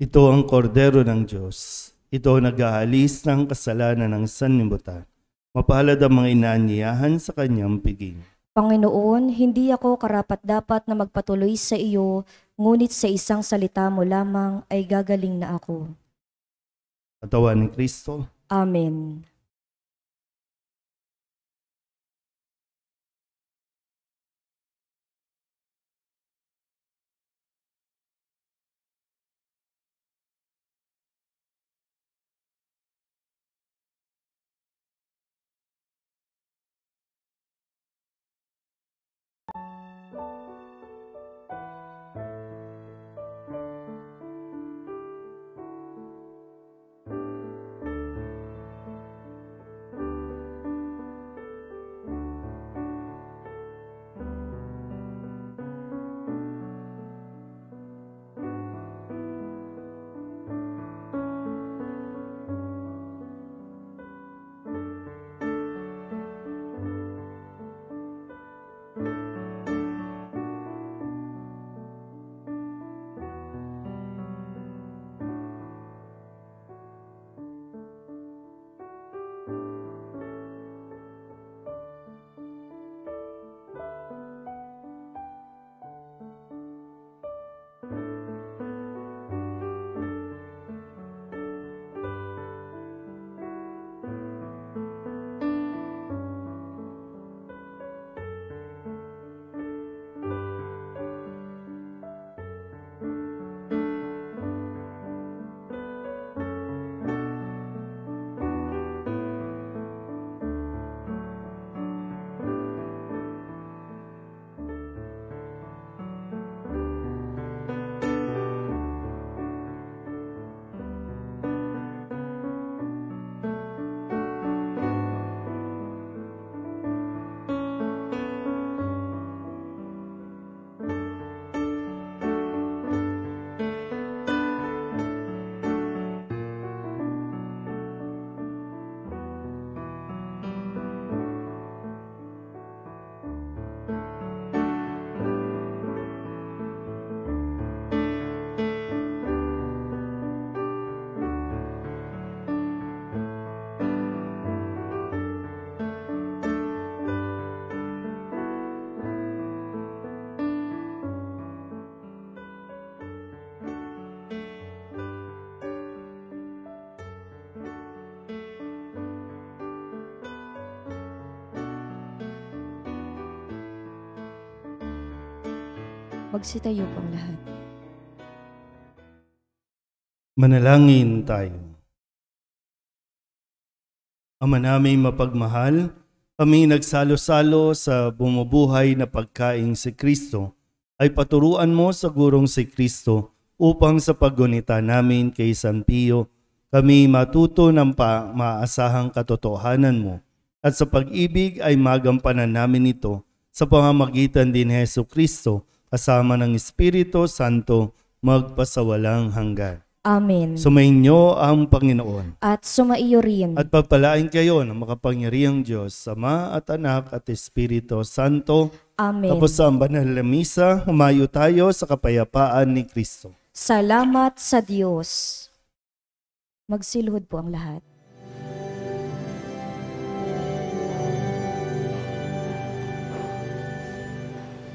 Ito ang kordero ng Diyos. Ito ang nag-aalis ng kasalanan ng sanlibutan. Mapalad ang mga inaanyayahan sa kanyang piging. Panginoon, hindi ako karapat-dapat na magpatuloy sa iyo, ngunit sa isang salita mo lamang ay gagaling na ako. Katawan ni Kristo. Amen. Magsitayo po ang lahat. Manalangin tayo. Ama naming mapagmahal, kami nagsalo-salo sa bumubuhay na pagkaing si Kristo, ay paturuan mo sa gurong si Kristo upang sa paggunita namin kay San Pio, kami matuto ng maasahang katotohanan mo at sa pag-ibig ay magampanan namin ito sa pamamagitan din ni Hesu Kristo kasama ng Espiritu Santo magpasawalang hanggan. Amen. Sumainyo ang Panginoon. At sumaiyo rin. At pagpalain kayo ng makapangyarihang Diyos, Ama at Anak at Espiritu Santo. Amen. Tapos sa banal na misa, humayo tayo sa kapayapaan ni Kristo. Salamat sa Diyos. Magsiluhod po ang lahat.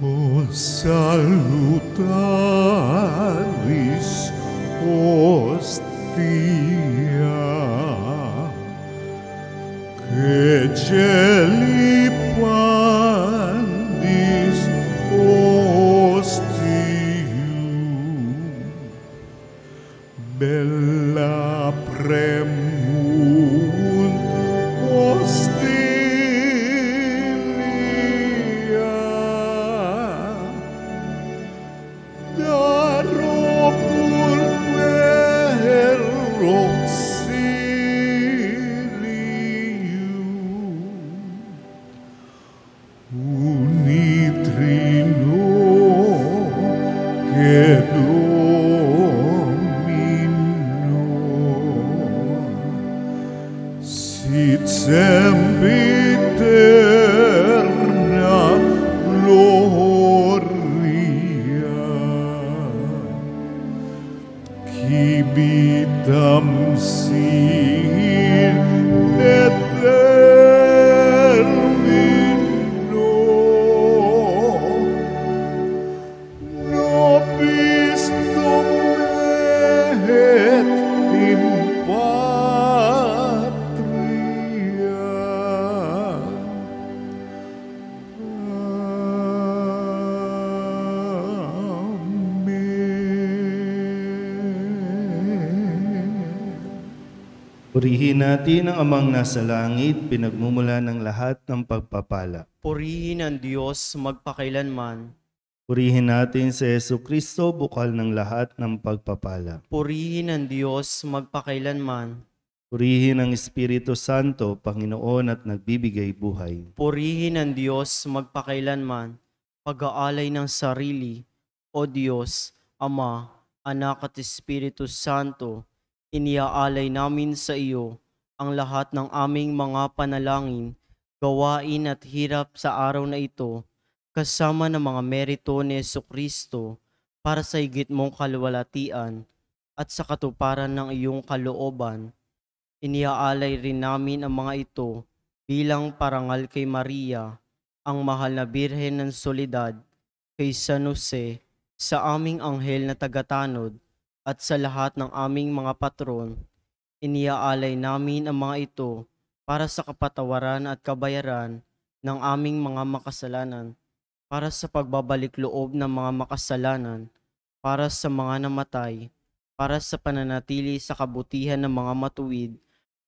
O salutaris hostia, que celi pandis ostium, bella premunt hostilia, darobul auxilium, unitrino que domino, sit sempiterna gloria, civitam sin et termino, nobis domet in patria. Purihin natin ang Amang nasa langit, pinagmumula ng lahat ng pagpapala. Purihin ang Diyos magpakailanman. Purihin natin si Hesu Kristo, bukal ng lahat ng pagpapala. Purihin ang Diyos magpakailanman. Purihin ang Espiritu Santo, Panginoon at nagbibigay buhay. Purihin ang Diyos magpakailanman. Pag-aalay ng sarili, O Diyos, Ama, Anak at Espiritu Santo, iniaalay namin sa iyo ang lahat ng aming mga panalangin, gawain at hirap sa araw na ito, kasama ng mga merito ni Jesucristo para sa higit mong kaluwalhatian at sa katuparan ng iyong kalooban. Iniaalay rin namin ang mga ito bilang parangal kay Maria, ang mahal na Birhen ng Soledad, kay San Jose, sa aming anghel na tagatanod, at sa lahat ng aming mga patron. Iniaalay namin ang mga ito para sa kapatawaran at kabayaran ng aming mga makasalanan, para sa pagbabalik loob ng mga makasalanan, para sa mga namatay, para sa pananatili sa kabutihan ng mga matuwid,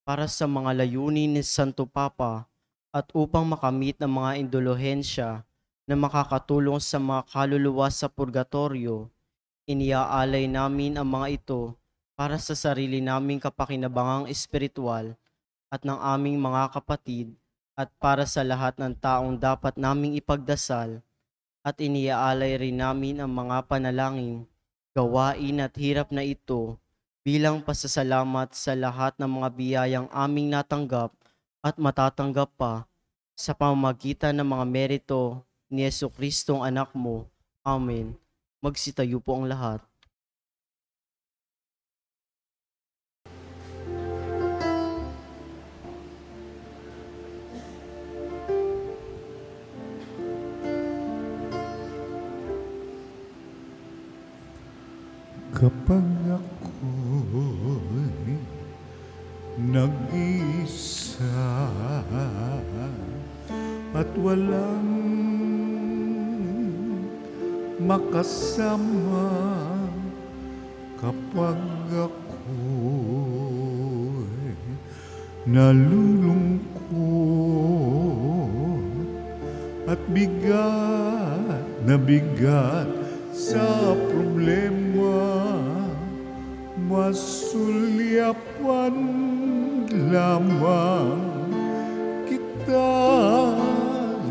para sa mga layunin ni Santo Papa, at upang makamit ang mga indulhensya na makakatulong sa mga kaluluwa sa purgatorio. Iniaalay namin ang mga ito para sa sarili naming kapakinabangang espiritual at ng aming mga kapatid at para sa lahat ng taong dapat naming ipagdasal, at iniaalay rin namin ang mga panalangin, gawain at hirap na ito bilang pasasalamat sa lahat ng mga biyayang aming natanggap at matatanggap pa sa pamamagitan ng mga merito ni Jesucristong anak mo. Amen. Magsitayo po ang lahat. Kapag ako'y nag-isa at walang makasama kapag ako'y nalulungkot at bigat na bigat sa problema, masulyapan lamang kita,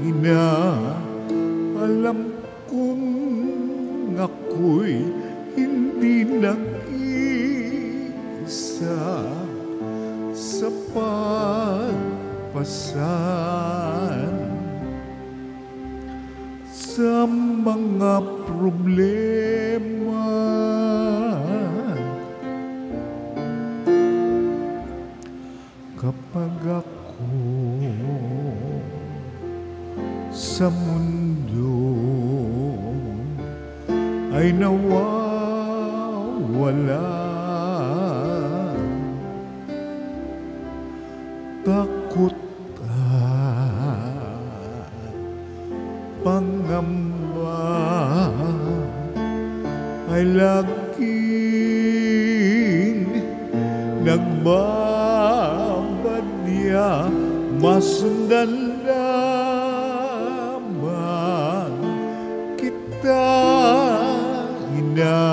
ina. Alam kong ako'y hindi nag-iisa sa pagpasan sa mga problema. Kapag ako sa mundo ay nawawala, takot at pangamba ay laging nagbabadya, masundan lamang kita, ina.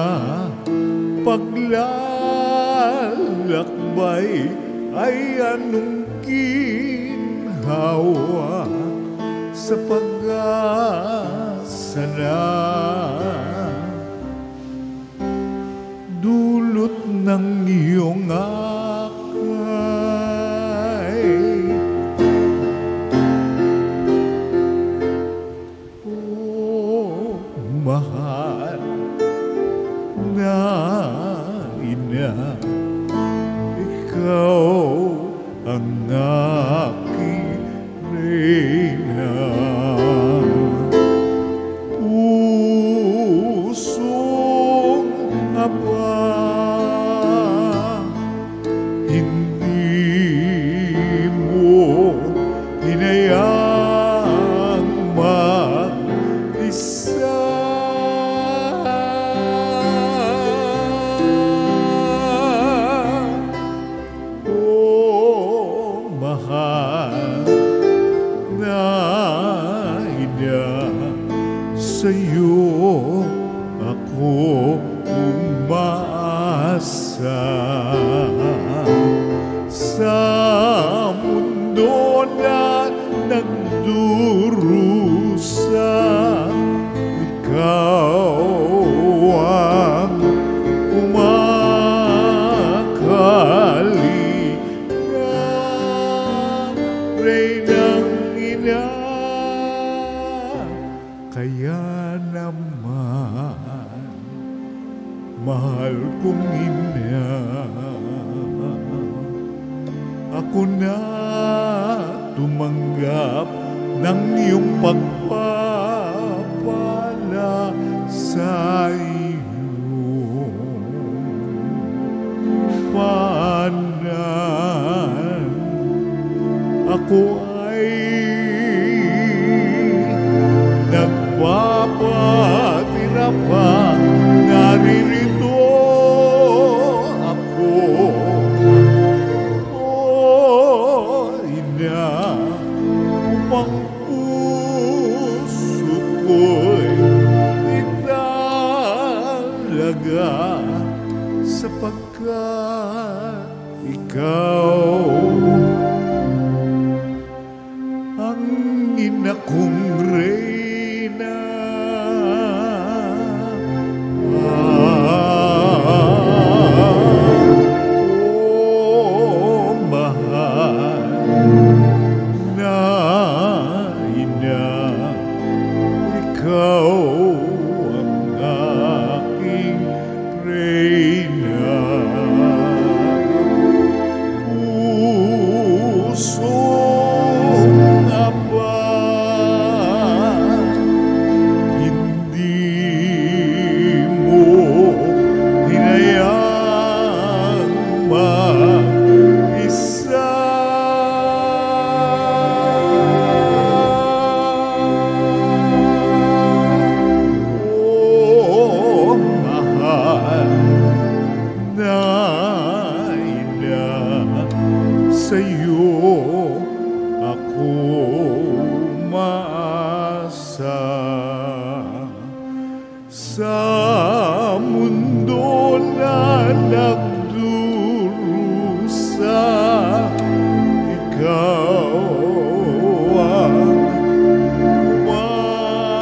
Paglalakbay ay anong ginhawa sa pag-asa na dulot ng iyong akay. Oh, mahal na ina, ikaw ang aking reyna. Pusong aba, hindi mo hinayang mag-isa. Sa'yo ako umaasa, sa mundo na nagdurusa, ikaw ang kumakalingang reynang ina. Kaya naman, mahal kong ina, ako na tumanggap ng iyong pagpapala sa iyo. Paanan ako ay nagpapatira pa, naririto ako. Oh, ina, upang puso ko'y italaga, sapagkat ikaw ang ina kong reyna. Oh, mahal na ina, ikaw ang aking reyna. Pusong aba, sa mundo na nagdurusa. Ikaw ang kumakalinga,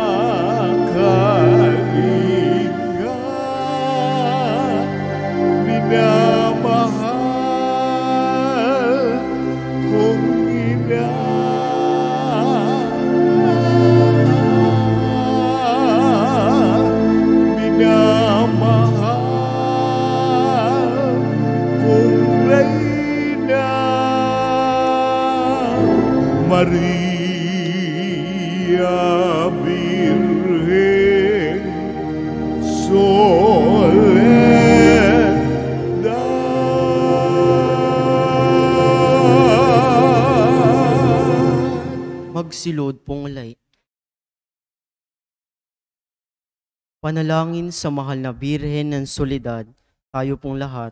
minamahal kong ina. Minamahal kong Reyna. Maria Virgen Soledad. Magsilod pong panalangin sa mahal na Birhen ng Soledad, tayo pong lahat.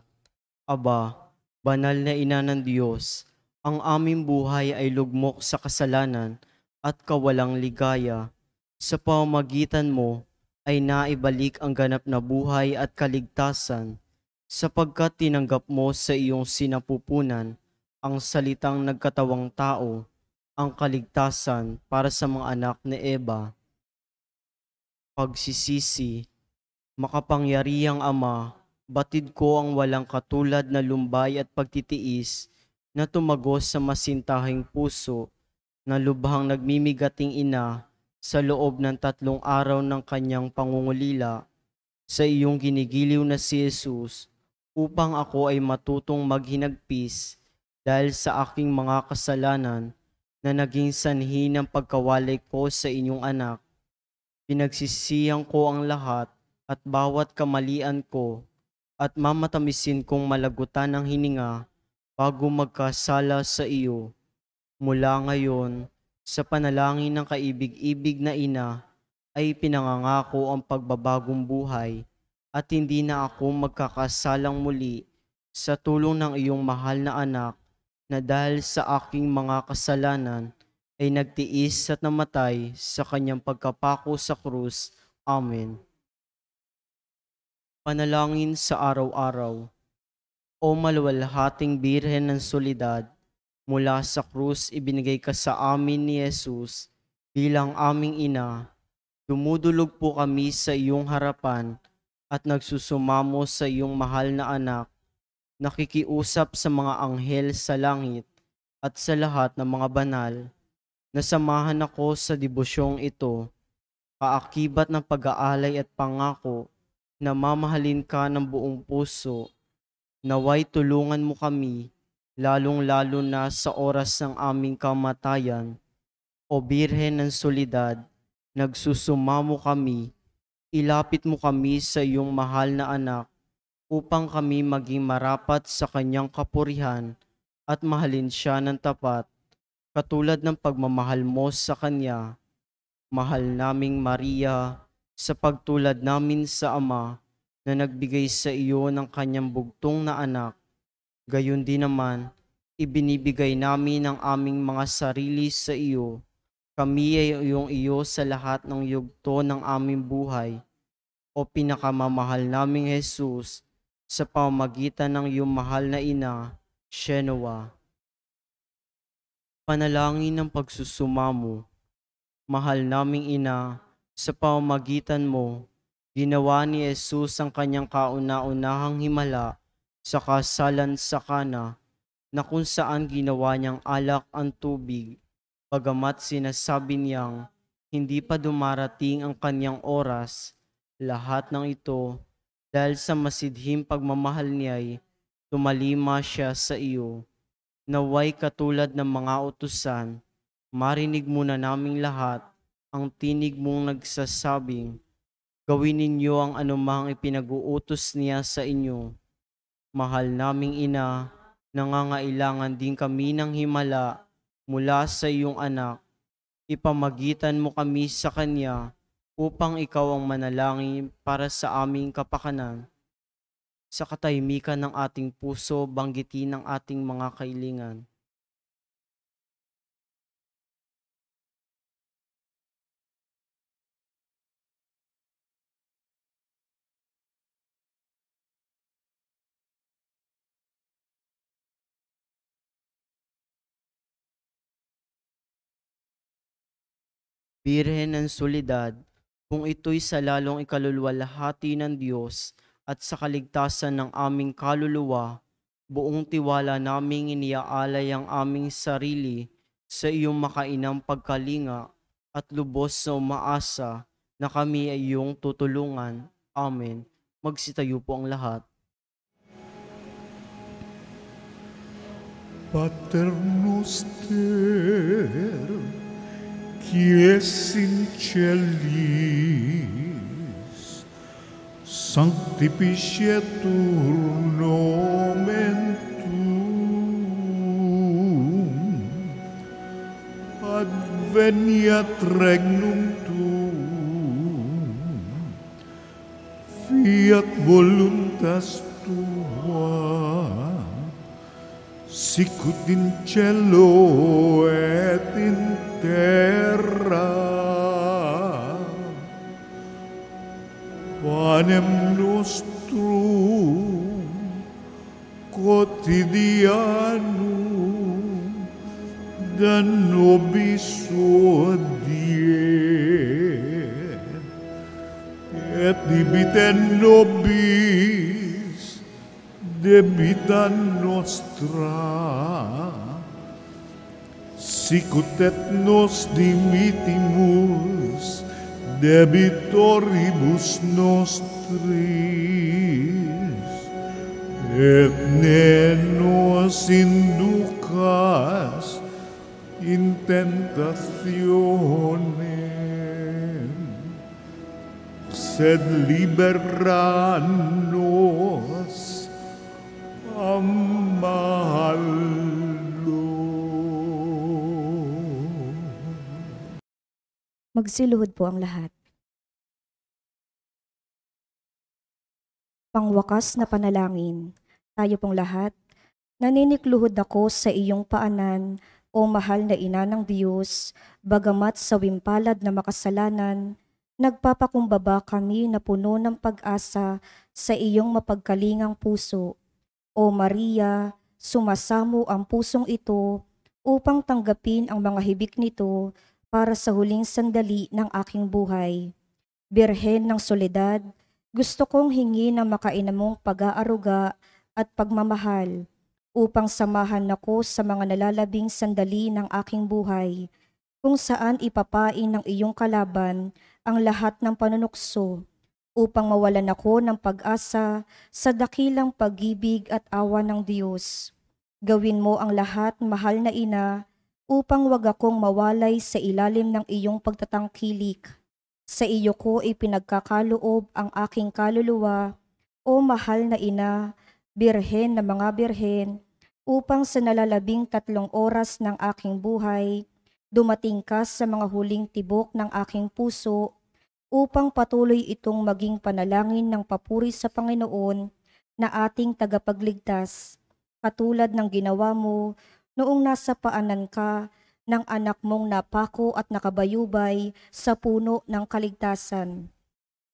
Aba, banal na ina ng Diyos, ang aming buhay ay lugmok sa kasalanan at kawalang ligaya. Sa pamamagitan mo ay naibalik ang ganap na buhay at kaligtasan, sapagkat tinanggap mo sa iyong sinapupunan ang salitang nagkatawang tao, ang kaligtasan para sa mga anak ni Eva. Pagsisisi, makapangyarihang Ama, batid ko ang walang katulad na lumbay at pagtitiis na tumagos sa masintahing puso na lubhang nagmimigating ina sa loob ng 3 araw ng kanyang pangungulila sa iyong ginigiliw na si Jesus, upang ako ay matutong maghinagpis dahil sa aking mga kasalanan na naging sanhi ng pagkawalay ko sa inyong anak. Pinagsisihan ko ang lahat at bawat kamalian ko at mamatamisin kong malagutan ang hininga bago magkasala sa iyo. Mula ngayon, sa panalangin ng kaibig-ibig na ina, ay pinangangako ang pagbabagong buhay at hindi na ako magkakasalang muli sa tulong ng iyong mahal na anak na dahil sa aking mga kasalanan ay nagtiis at namatay sa kanyang pagkapako sa krus. Amen. Panalangin sa araw-araw. O maluwalhating Birhen ng Soledad, mula sa krus ibinigay ka sa amin ni Jesus bilang aming ina. Dumudulog po kami sa iyong harapan at nagsusumamo sa iyong mahal na anak, nakikiusap sa mga anghel sa langit at sa lahat ng mga banal. Nasamahan ako sa debusyong ito, kaakibat ng pag-aalay at pangako na mamahalin ka ng buong puso. Naway tulungan mo kami, lalong-lalo na sa oras ng aming kamatayan. O Birhen ng Soledad, nagsusumamo kami, ilapit mo kami sa iyong mahal na anak, upang kami maging marapat sa kanyang kapurihan at mahalin siya ng tapat, katulad ng pagmamahal mo sa kanya. Mahal naming Maria, sa pagtulad namin sa Ama na nagbigay sa iyo ng kanyang bugtong na anak, gayon din naman, ibinibigay namin ang aming mga sarili sa iyo. Kami ay iyo sa lahat ng yugto ng aming buhay. O pinakamamahal naming Jesus, sa pamamagitan ng iyong mahal na ina, Shenoa. Panalangin ng pagsusumamo. Mahal naming ina, sa pamamagitan mo, ginawa ni Jesus ang kanyang kauna-unahang himala sa kasalan sa Kana, na kung saan ginawa niyang alak ang tubig, bagamat sinasabi niyang hindi pa dumarating ang kanyang oras. Lahat ng ito dahil sa masidhing pagmamahal niya'y tumalima siya sa iyo. Naway katulad ng mga utusan, marinig muna naming lahat ang tinig mong nagsasabing, gawin ninyo ang anumang ipinag-uutos niya sa inyo. Mahal naming ina, nangangailangan din kami ng himala mula sa iyong anak. Ipamagitan mo kami sa kanya upang ikaw ang manalangin para sa aming kapakanan. Sa katahimikan ng ating puso, banggitin ang ating mga kailangan. Birhen ng Soledad, kung ito'y sa lalong ikaluluwalhati ng Diyos at sa kaligtasan ng aming kaluluwa, buong tiwala naming iniaalay ang aming sarili sa iyong makainang pagkalinga at lubos na umaasa na kami ay iyong tutulungan. Amen. Magsitayo po ang lahat. Pater noster, qui es in celis, sanctificetur nomen tuum, adveniat regnum tuum, fiat voluntas tua, sicut in cielo et in terra. Panem nostrum quotidianum da nobis hodie, et dimitte nobis debita nostra, sicut et nos dimittimus debitoribus nostris, et ne nos inducas in tentationem, sed libera nos a malo. Magsiluhod po ang lahat. Pangwakas na panalangin, tayo pong lahat, naninikluhod ako sa iyong paanan, o mahal na ina ng Diyos, bagamat sa wimpalad na makasalanan, nagpapakumbaba kami na puno ng pag-asa sa iyong mapagkalingang puso. O Maria, sumasamo ang pusong ito upang tanggapin ang mga hibik nito para sa huling sandali ng aking buhay. Birhen ng Soledad, gusto kong hingi ng makainamong pag-aaruga at pagmamahal upang samahan ako sa mga nalalabing sandali ng aking buhay, kung saan ipapain ng iyong kalaban ang lahat ng panunukso, upang mawalan ako ng pag-asa sa dakilang pag-ibig at awa ng Diyos. Gawin mo ang lahat, mahal na ina, upang wag akong mawalay sa ilalim ng iyong pagtatangkilik. Sa iyo ko ipinagkakaloob ang aking kaluluwa, o mahal na ina, birhen na mga birhen, upang sa nalalabing 3 oras ng aking buhay, dumating ka sa mga huling tibok ng aking puso, upang patuloy itong maging panalangin ng papuri sa Panginoon na ating tagapagligtas, katulad ng ginawa mo noong nasa paanan ka ng anak mong napako at nakabayubay sa puno ng kaligtasan.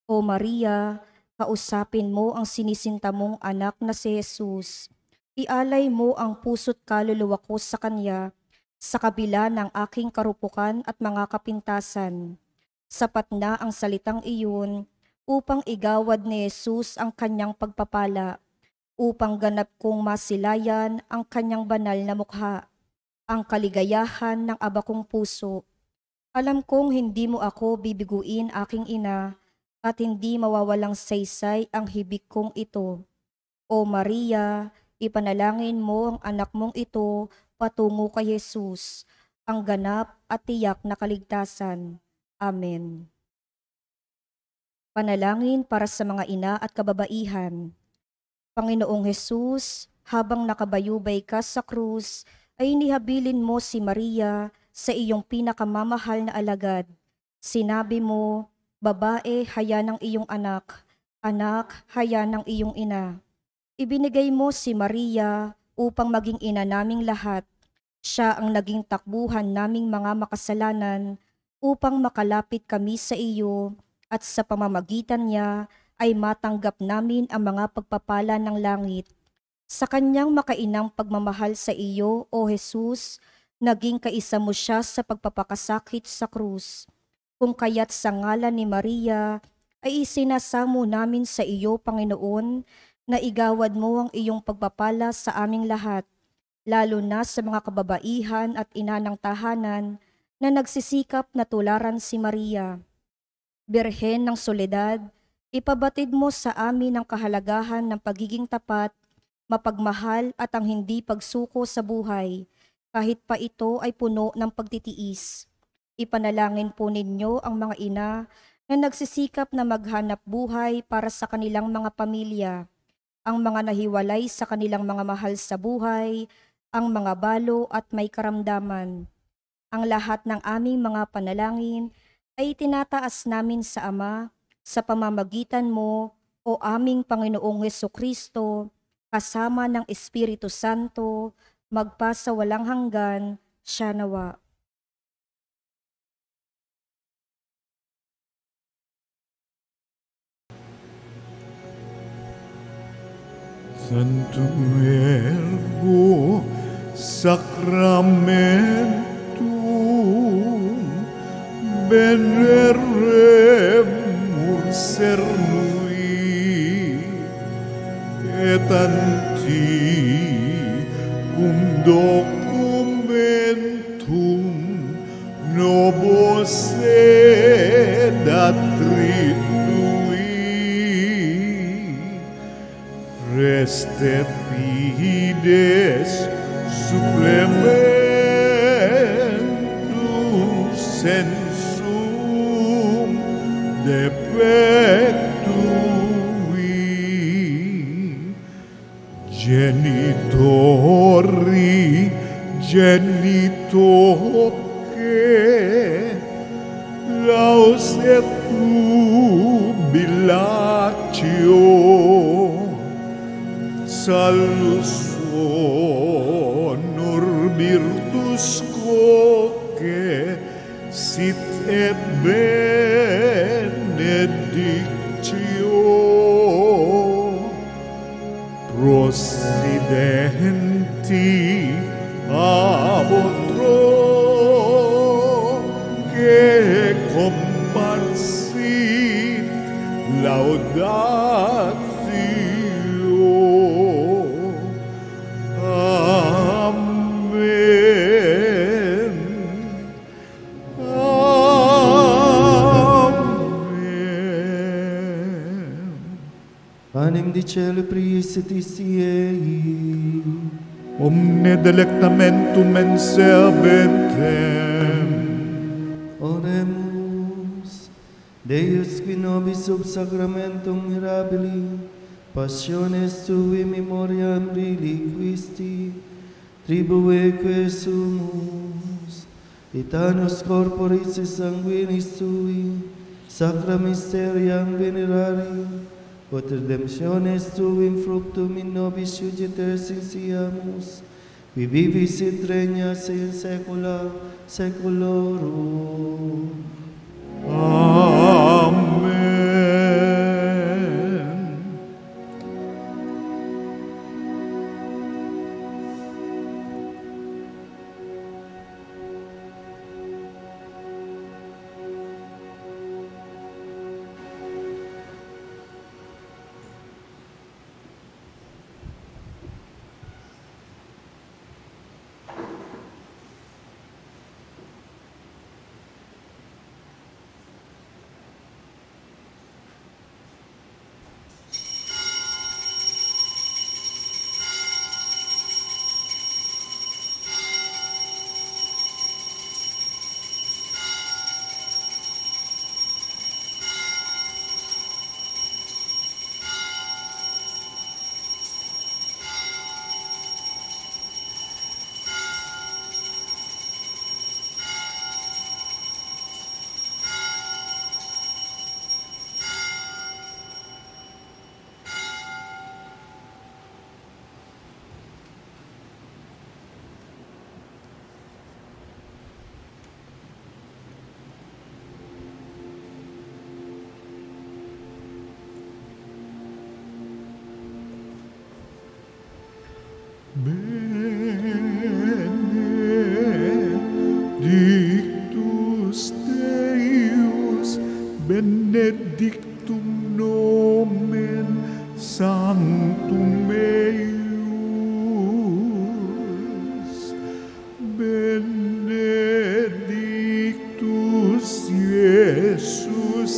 O Maria, kausapin mo ang sinisinta mong anak na si Jesus. Ialay mo ang puso't kaluluwa ko sa Kanya, sa kabila ng aking karupukan at mga kapintasan. Sapat na ang salitang iyon upang igawad ni Jesus ang Kanyang pagpapala, upang ganap kong masilayan ang Kanyang banal na mukha, ang kaligayahan ng aba kong puso. Alam kong hindi mo ako bibiguin, aking ina, at hindi mawawalang saysay ang hibik kong ito. O Maria, ipanalangin mo ang anak mong ito patungo kay Jesus, ang ganap at tiyak na kaligtasan. Amen. Panalangin para sa mga ina at kababaihan. Panginoong Jesus, habang nakabayubay ka sa krus, ay inihabilin mo si Maria sa iyong pinakamamahal na alagad. Sinabi mo, babae, haya ng iyong anak, anak, haya ng iyong ina. Ibinigay mo si Maria upang maging ina naming lahat. Siya ang naging takbuhan naming mga makasalanan upang makalapit kami sa iyo, at sa pamamagitan niya ay matanggap namin ang mga pagpapala ng langit. Sa kanyang makainang pagmamahal sa iyo, O Jesus, naging kaisa mo siya sa pagpapakasakit sa krus. Kung kaya't sa ngalan ni Maria ay isinasamo namin sa iyo, Panginoon, na igawad mo ang iyong pagpapala sa aming lahat, lalo na sa mga kababaihan at ina ng tahanan na nagsisikap na tularan si Maria. Birhen ng Soledad, ipabatid mo sa amin ang kahalagahan ng pagiging tapat, mapagmahal at ang hindi pagsuko sa buhay, kahit pa ito ay puno ng pagtitiis. Ipanalangin po ninyo ang mga ina na nagsisikap na maghanap buhay para sa kanilang mga pamilya, ang mga nahiwalay sa kanilang mga mahal sa buhay, ang mga balo at may karamdaman. Ang lahat ng aming mga panalangin ay tinataas namin sa Ama sa pamamagitan mo, o aming Panginoong Hesukristo, kasama ng Espiritu Santo, magpa sa walang hanggan, siya nawa. Santum Ergo Sacramentum Veneremur Cernui et antiquum documentum nobis sedat tritui Reste fides supplementum sensum defectui genitori genitoque laus et jubilatio Salus honor virtus quoque sit et benedictio prosidenti ab otro que comparsit laudatio Amen. Amen. Panem di cielo priesitis iei, Omne delectamentum menseabentem. oremus. Deus qui nobis sub sacramentum mirabili, passiones tui memoriam reliquisti, tribueque sumus, et annus corporis et sanguinis tui, sacra mysteriam venerari, ut redemptiones tui in fructum in nobis iugeter sensiamus, qui vivis et regnas in saecula saeculorum. Amen. benedictum nomen sanctum eius, benedictus Iesus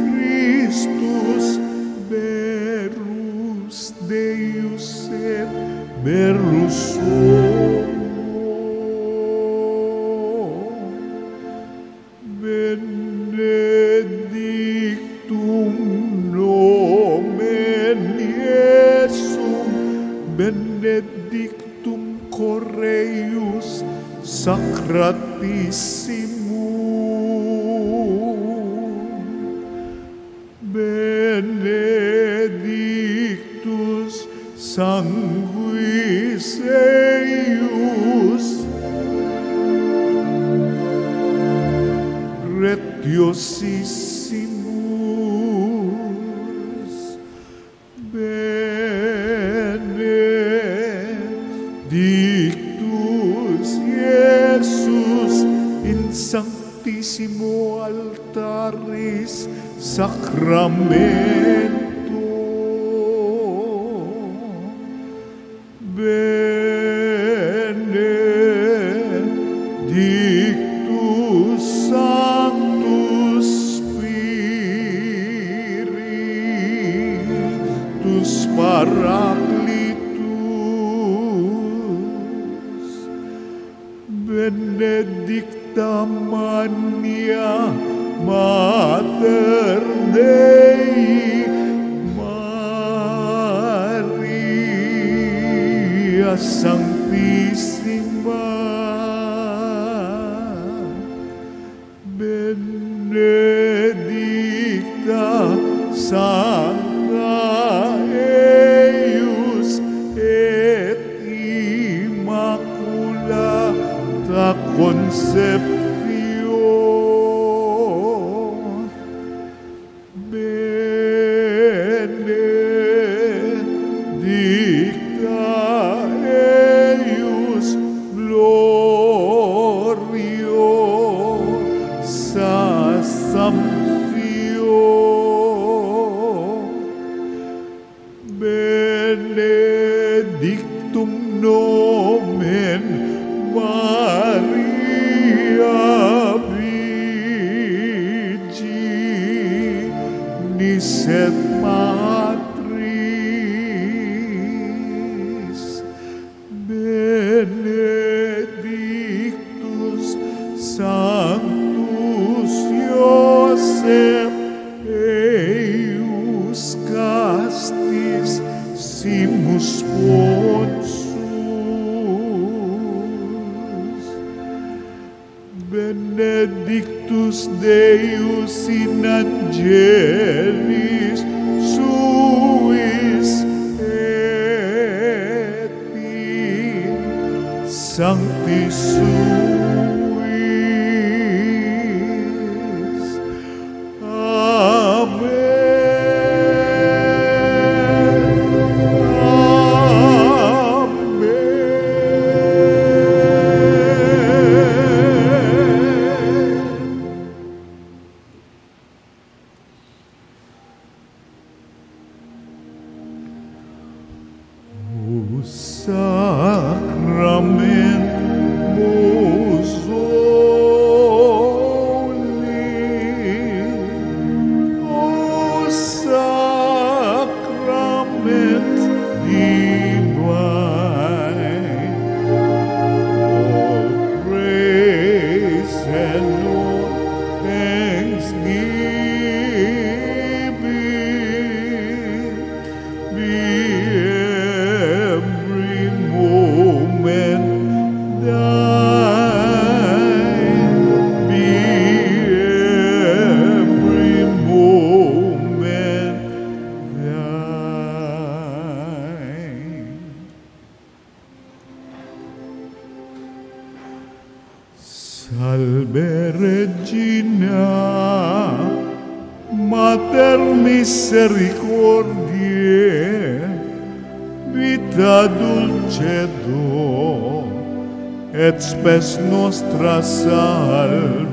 Christus, verus Deus et verus homo, benedictum nomen Iesum, benedictum Correius Sacratissimum, benedictus sanguis eius, retiosissimus, benedictus Iesus in sanctissimo altaris sacramento, benedictus Sanctus Spiritus Paraclitus, benedicta Maria Mater Dei, Maria Sanctissima, benedicta Sancta eius et Immaculata Conception, benedicta eius gloriosa Assumption, benedictum nomen Maria Virginis et Matris, benedictus Sanctus Iosef eius castis simus Ponsus, benedictus Deus in angelis suis et in sanctis suis. Amen. O sacramentus holy, O sacrament divine, all praise and all thanksgiving be every moment thine, be every moment thine. Salve Regina, Mater misericordiae, vita dulcedo, et spes nostra salve.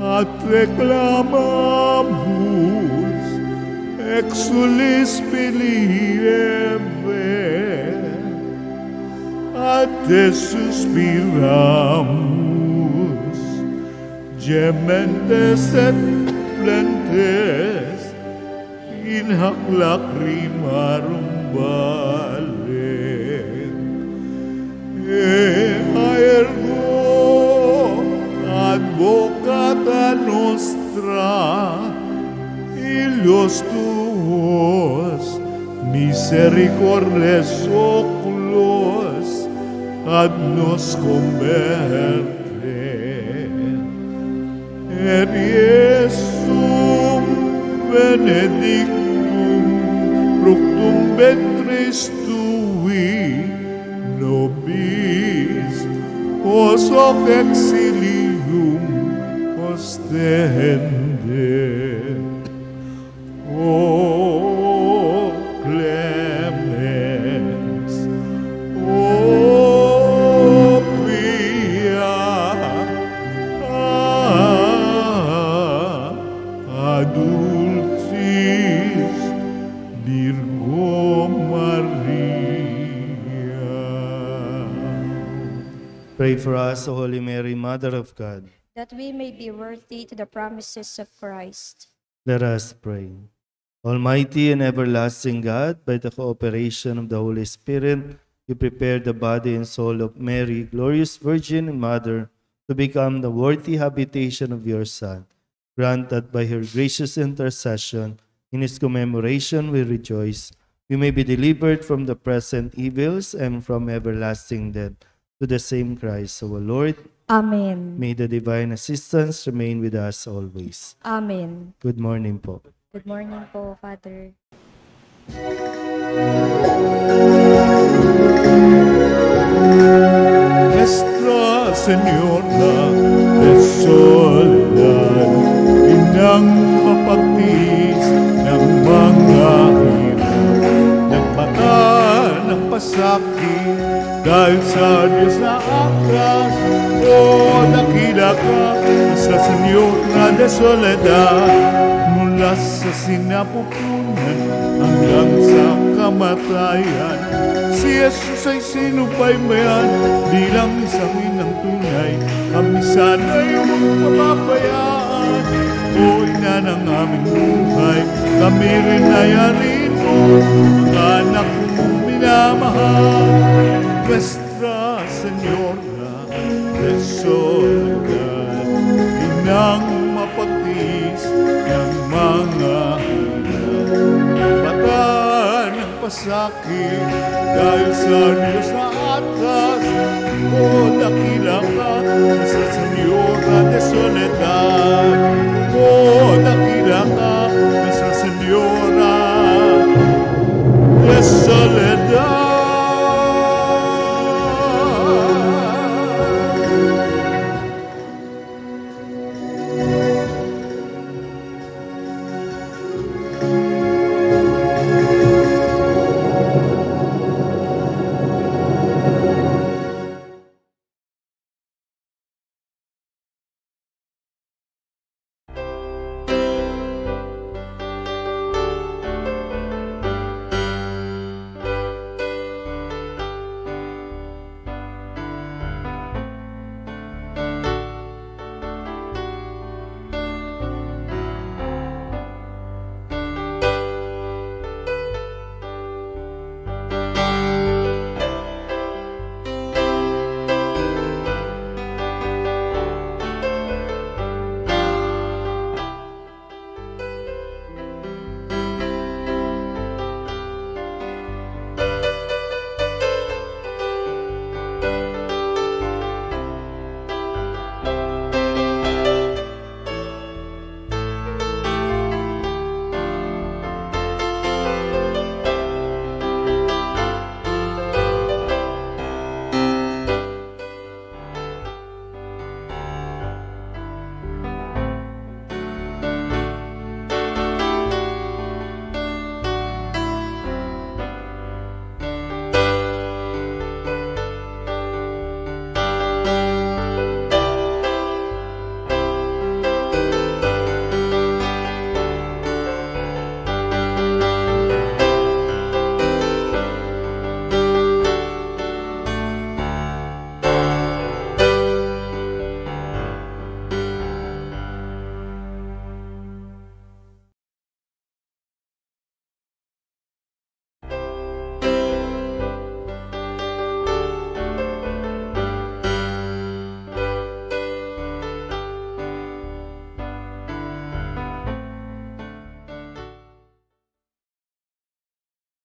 at reclamamos exulis pilieve at te suspiramos gementes et plentes in hac lacrimarum valem ergo advocata nostra illos tuos misericordes oculos ad nos converte et Iesum benedictum fructum ventris tui nobis post hoc exilium ostende. O clemens, o pia, adultis Virgo Maria. Pray for us, O Holy Mary, Mother of God. that we may be worthy to the promises of Christ. Let us pray. Almighty and everlasting God, by the cooperation of the Holy Spirit, you prepared the body and soul of Mary, glorious Virgin and Mother, to become the worthy habitation of your Son. Grant that by her gracious intercession, in his commemoration we rejoice, we may be delivered from the present evils and from everlasting death. To the same Christ, our Lord, Amen. may the divine assistance remain with us always. Amen. Good morning po. Good morning po, Father. Nuestra Señora de Soledad, inang mapagtiis ng mga hirap, nagmata ng pasakit, dahil sa Diyos na akas, o dakila ka sa Señora de Soledad, mula sa sinapupunan hanggang sa kamatayan. Si Jesus ay sinubaybayan bilang isang inang tunay. Kami sana'y huwag mapabayaan. O ina ng aming buhay, kami rin ay arin mo, mga anak mong minamahal. Nuestra Señora de Soledad, inang mapagtiis ng mga mata ng pasakit, dahil sa Diyos na atas, o dakila ka sa Señora de Soledad.